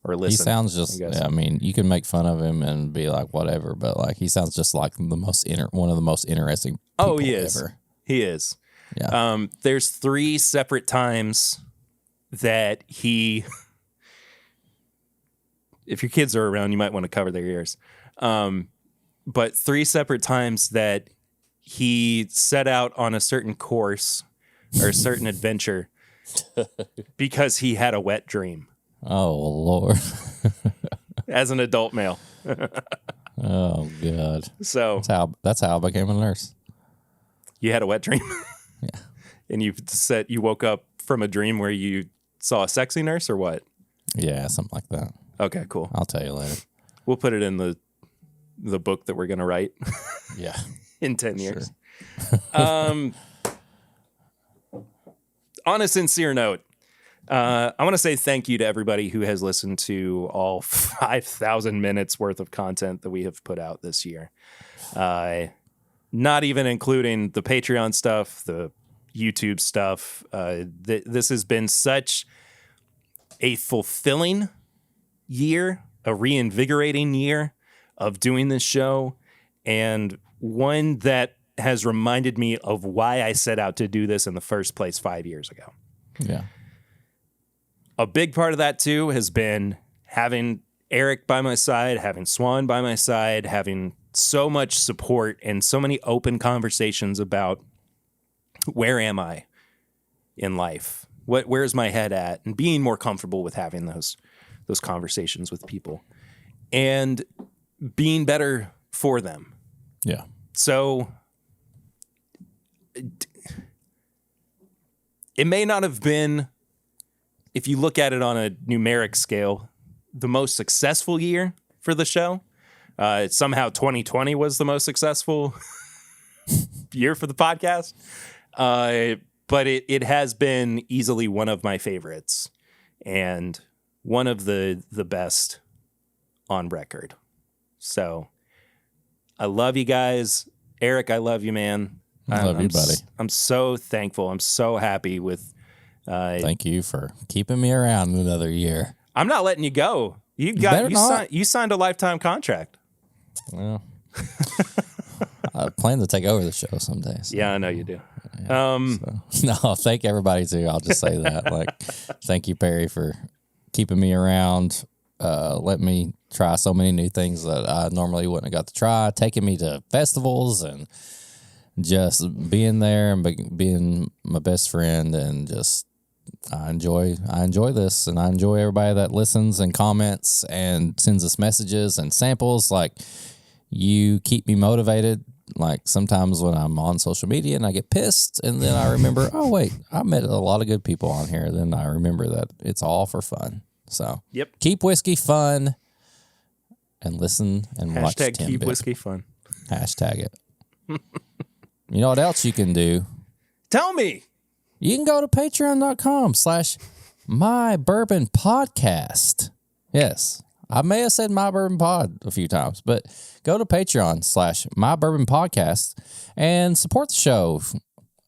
or listen. He sounds just. I mean, you can make fun of him and be like whatever, but like he sounds just like one of the most interesting people ever. He is. Yeah. There's 3 separate times that he. If your kids are around, you might want to cover their ears. But 3 separate times that he set out on a certain course or a certain adventure because he had a wet dream. Oh, Lord. As an adult male. Oh, God. So that's how I became a nurse. You had a wet dream? Yeah. And you woke up from a dream where you saw a sexy nurse or what? Yeah, something like that. Okay, cool. I'll tell you later. We'll put it in the book that we're going to write. Yeah. In 10 years. Sure. On a sincere note, I want to say thank you to everybody who has listened to all 5,000 minutes worth of content that we have put out this year. Not even including the Patreon stuff, the YouTube stuff. This has been such a fulfilling year a reinvigorating year of doing this show, and one that has reminded me of why I set out to do this in the first place 5 years ago. Yeah. A big part of that, too, has been having Eric by my side, having Swan by my side, having so much support and so many open conversations about where am I in life? Where's my head at? And being more comfortable with having those conversations with people and being better for them. Yeah. So it may not have been, if you look at it on a numeric scale, the most successful year for the show. Somehow 2020 was the most successful year for the podcast. But it has been easily one of my favorites and one of the best on record. So I love you guys. Eric, I love you, man. I love you, buddy. I'm so thankful. I'm so happy with... Thank you for keeping me around another year. I'm not letting you go. You signed a lifetime contract. Well, I plan to take over the show someday. So. Yeah, I know you do. Yeah, no, thank everybody too. I'll just say that. Like, thank you, Perry, for keeping me around. Let me try so many new things that I normally wouldn't have got to try. Taking me to festivals and just being there and being my best friend, and just I enjoy this, and I enjoy everybody that listens and comments and sends us messages and samples. Like, you keep me motivated. Like, sometimes when I'm on social media and I get pissed, and then I remember, oh wait, I met a lot of good people on here. Then I remember that it's all for fun. So yep, keep whiskey fun, and listen and watch. Hashtag keep whiskey fun. Hashtag it. You know what else you can do? Tell me. You can go to patreon.com/mybourbonpodcast. Yes, I may have said My Bourbon Pod a few times, but go to Patreon/mybourbonpodcast and support the show.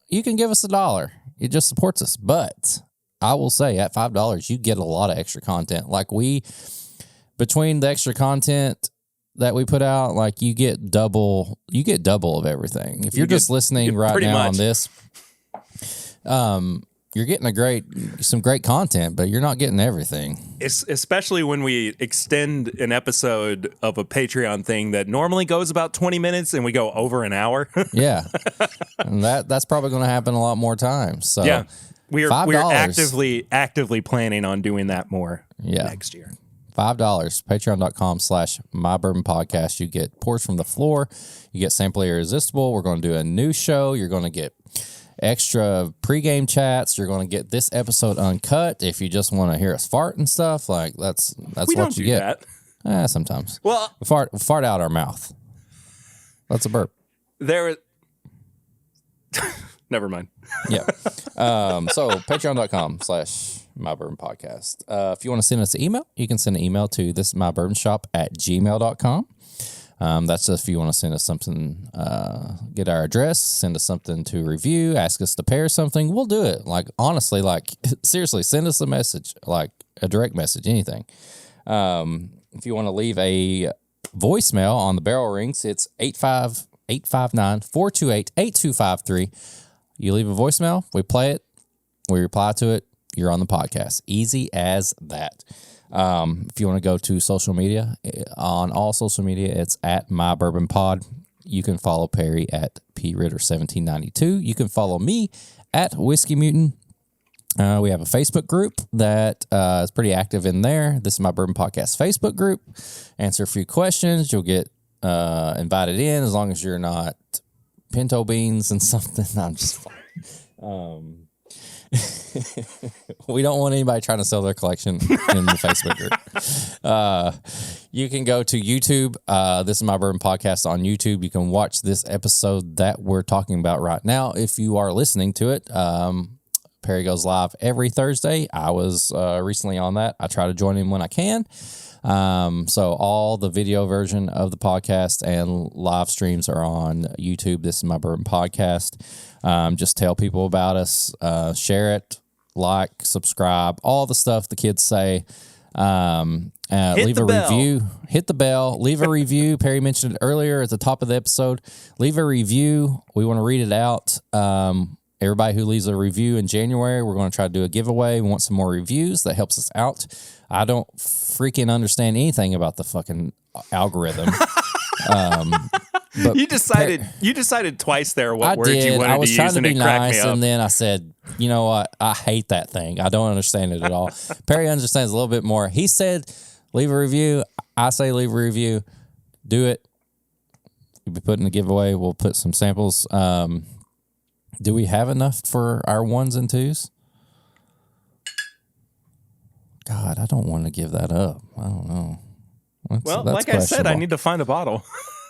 You can give us $1. It just supports us. But I will say at $5, you get a lot of extra content. Like, between the extra content that we put out, like, you get double of everything. If you're just listening right now on this, you're getting some great content, but you're not getting everything. Especially when we extend an episode of a Patreon thing that normally goes about 20 minutes and we go over an hour. Yeah. And that's probably going to happen a lot more times. So yeah, we're actively planning on doing that more next year. $5, patreon.com/mybourbonpodcast. You get Pours from the Floor. You get Sample Irresistible. We're going to do a new show. You're going to get extra pregame chats. You're going to get this episode uncut if you just want to hear us fart and stuff. Like, that's what you get. Sometimes. Well, we fart out our mouth. That's a burp. Never mind. Yeah. So patreon.com/mybourbonpodcast. If you want to send us an email, you can send an email to thisismybourbonshop@gmail.com. That's just if you want to send us something, get our address, send us something to review, ask us to pair something. We'll do it. Like, honestly, like, seriously, send us a message, like a direct message, anything. If you want to leave a voicemail on the barrel rings, it's 859-428-8253. You leave a voicemail, we play it, we reply to it, you're on the podcast. Easy as that. If you want to go to social media, on all social media, it's at My Bourbon Pod. You can follow Perry at PRitter1792. You can follow me at Whiskey Mutant. We have a Facebook group that is pretty active in there. This is My Bourbon Podcast Facebook group. Answer a few questions. You'll get invited in as long as you're not pinto beans and something. No, I'm just we don't want anybody trying to sell their collection in the Facebook group. You can go to YouTube. This is My Bourbon Podcast on YouTube. You can watch this episode that we're talking about right now. If you are listening to it, Perry goes live every Thursday. I was recently on that. I try to join him when I can. So all the video version of the podcast and live streams are on YouTube. This is My Bourbon Podcast. Just tell people about us, share it, like, subscribe, all the stuff the kids say. Leave a review. Hit the bell. Leave a review. Perry mentioned it earlier at the top of the episode. Leave a review. We want to read it out. Everybody who leaves a review in January, we're going to try to do a giveaway. We want some more reviews. That helps us out. I don't freaking understand anything about the fucking algorithm. But you decided twice there what words you wanted I was to trying use, to and be it cracked nice, me up. and then I said, you know what? I hate that thing. I don't understand it at all. Perry understands a little bit more. He said, leave a review. I say leave a review. Do it. We'll be putting a giveaway. We'll put some samples. Do we have enough for our 1s and 2s? God, I don't want to give that up. I don't know. Well, like I said, I need to find a bottle.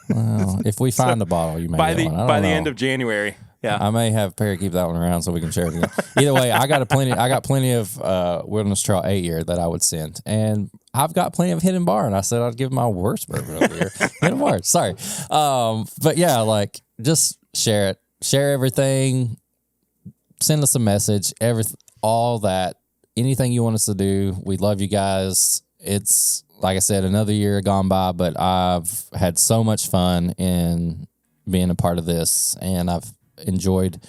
Well, if we find a bottle, you may by get the one. I by don't the know. end of January. Yeah, I may have Perry keep that one around so we can share it again. Either way, I got plenty of Wilderness Trail 8 year that I would send, and I've got plenty of Hidden Bar, and I said I'd give my worst bourbon over here. Hidden Bar, sorry, but yeah, like just share it, share everything, send us a message, all that, anything you want us to do. We love you guys. It's like I said, another year gone by, but I've had so much fun in being a part of this, and I've enjoyed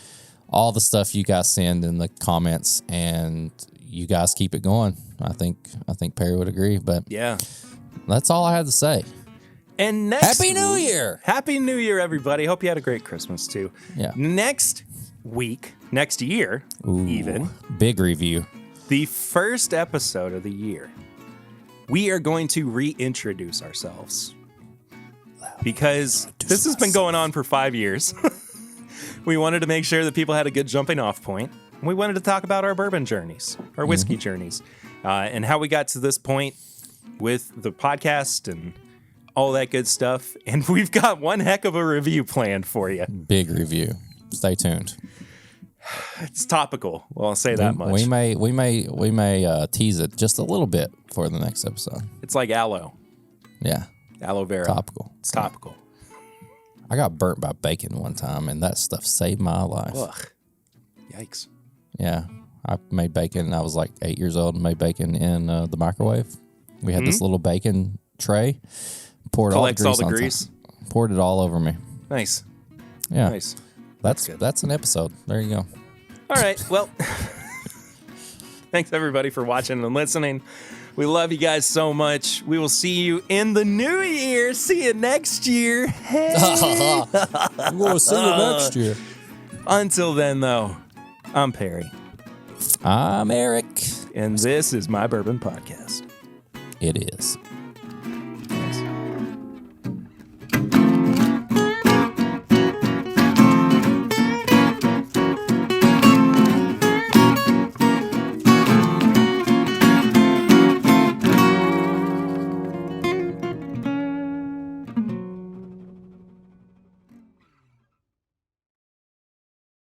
all the stuff you guys send in the comments, and you guys keep it going. I think Perry would agree, but yeah, that's all I had to say. And next Happy New Year! Happy New Year, everybody. Hope you had a great Christmas too. Yeah. Next year, even big review. The first episode of the year, we are going to reintroduce ourselves because this has been going on for 5 years. We wanted to make sure that people had a good jumping off point. We wanted to talk about our bourbon journeys, our whiskey journeys, and how we got to this point with the podcast and all that good stuff. And we've got one heck of a review planned for you. Big review. Stay tuned. It's topical. Well, I'll say that much. We may tease it just a little bit for the next episode. It's like aloe. Yeah. Aloe vera. Topical. It's topical. I got burnt by bacon one time, and that stuff saved my life. Ugh. Yikes. Yeah. I made bacon. I was like 8 years old and made bacon in the microwave. We had this little bacon tray. Collects all the grease. Poured it all over me. Nice. Yeah. Nice. That's an episode. There you go. All right. Well, thanks everybody for watching and listening. We love you guys so much. We will see you in the new year. See you next year. Hey. We'll see you next year. Until then, though, I'm Perry. I'm Eric. And this is My Bourbon Podcast. It is.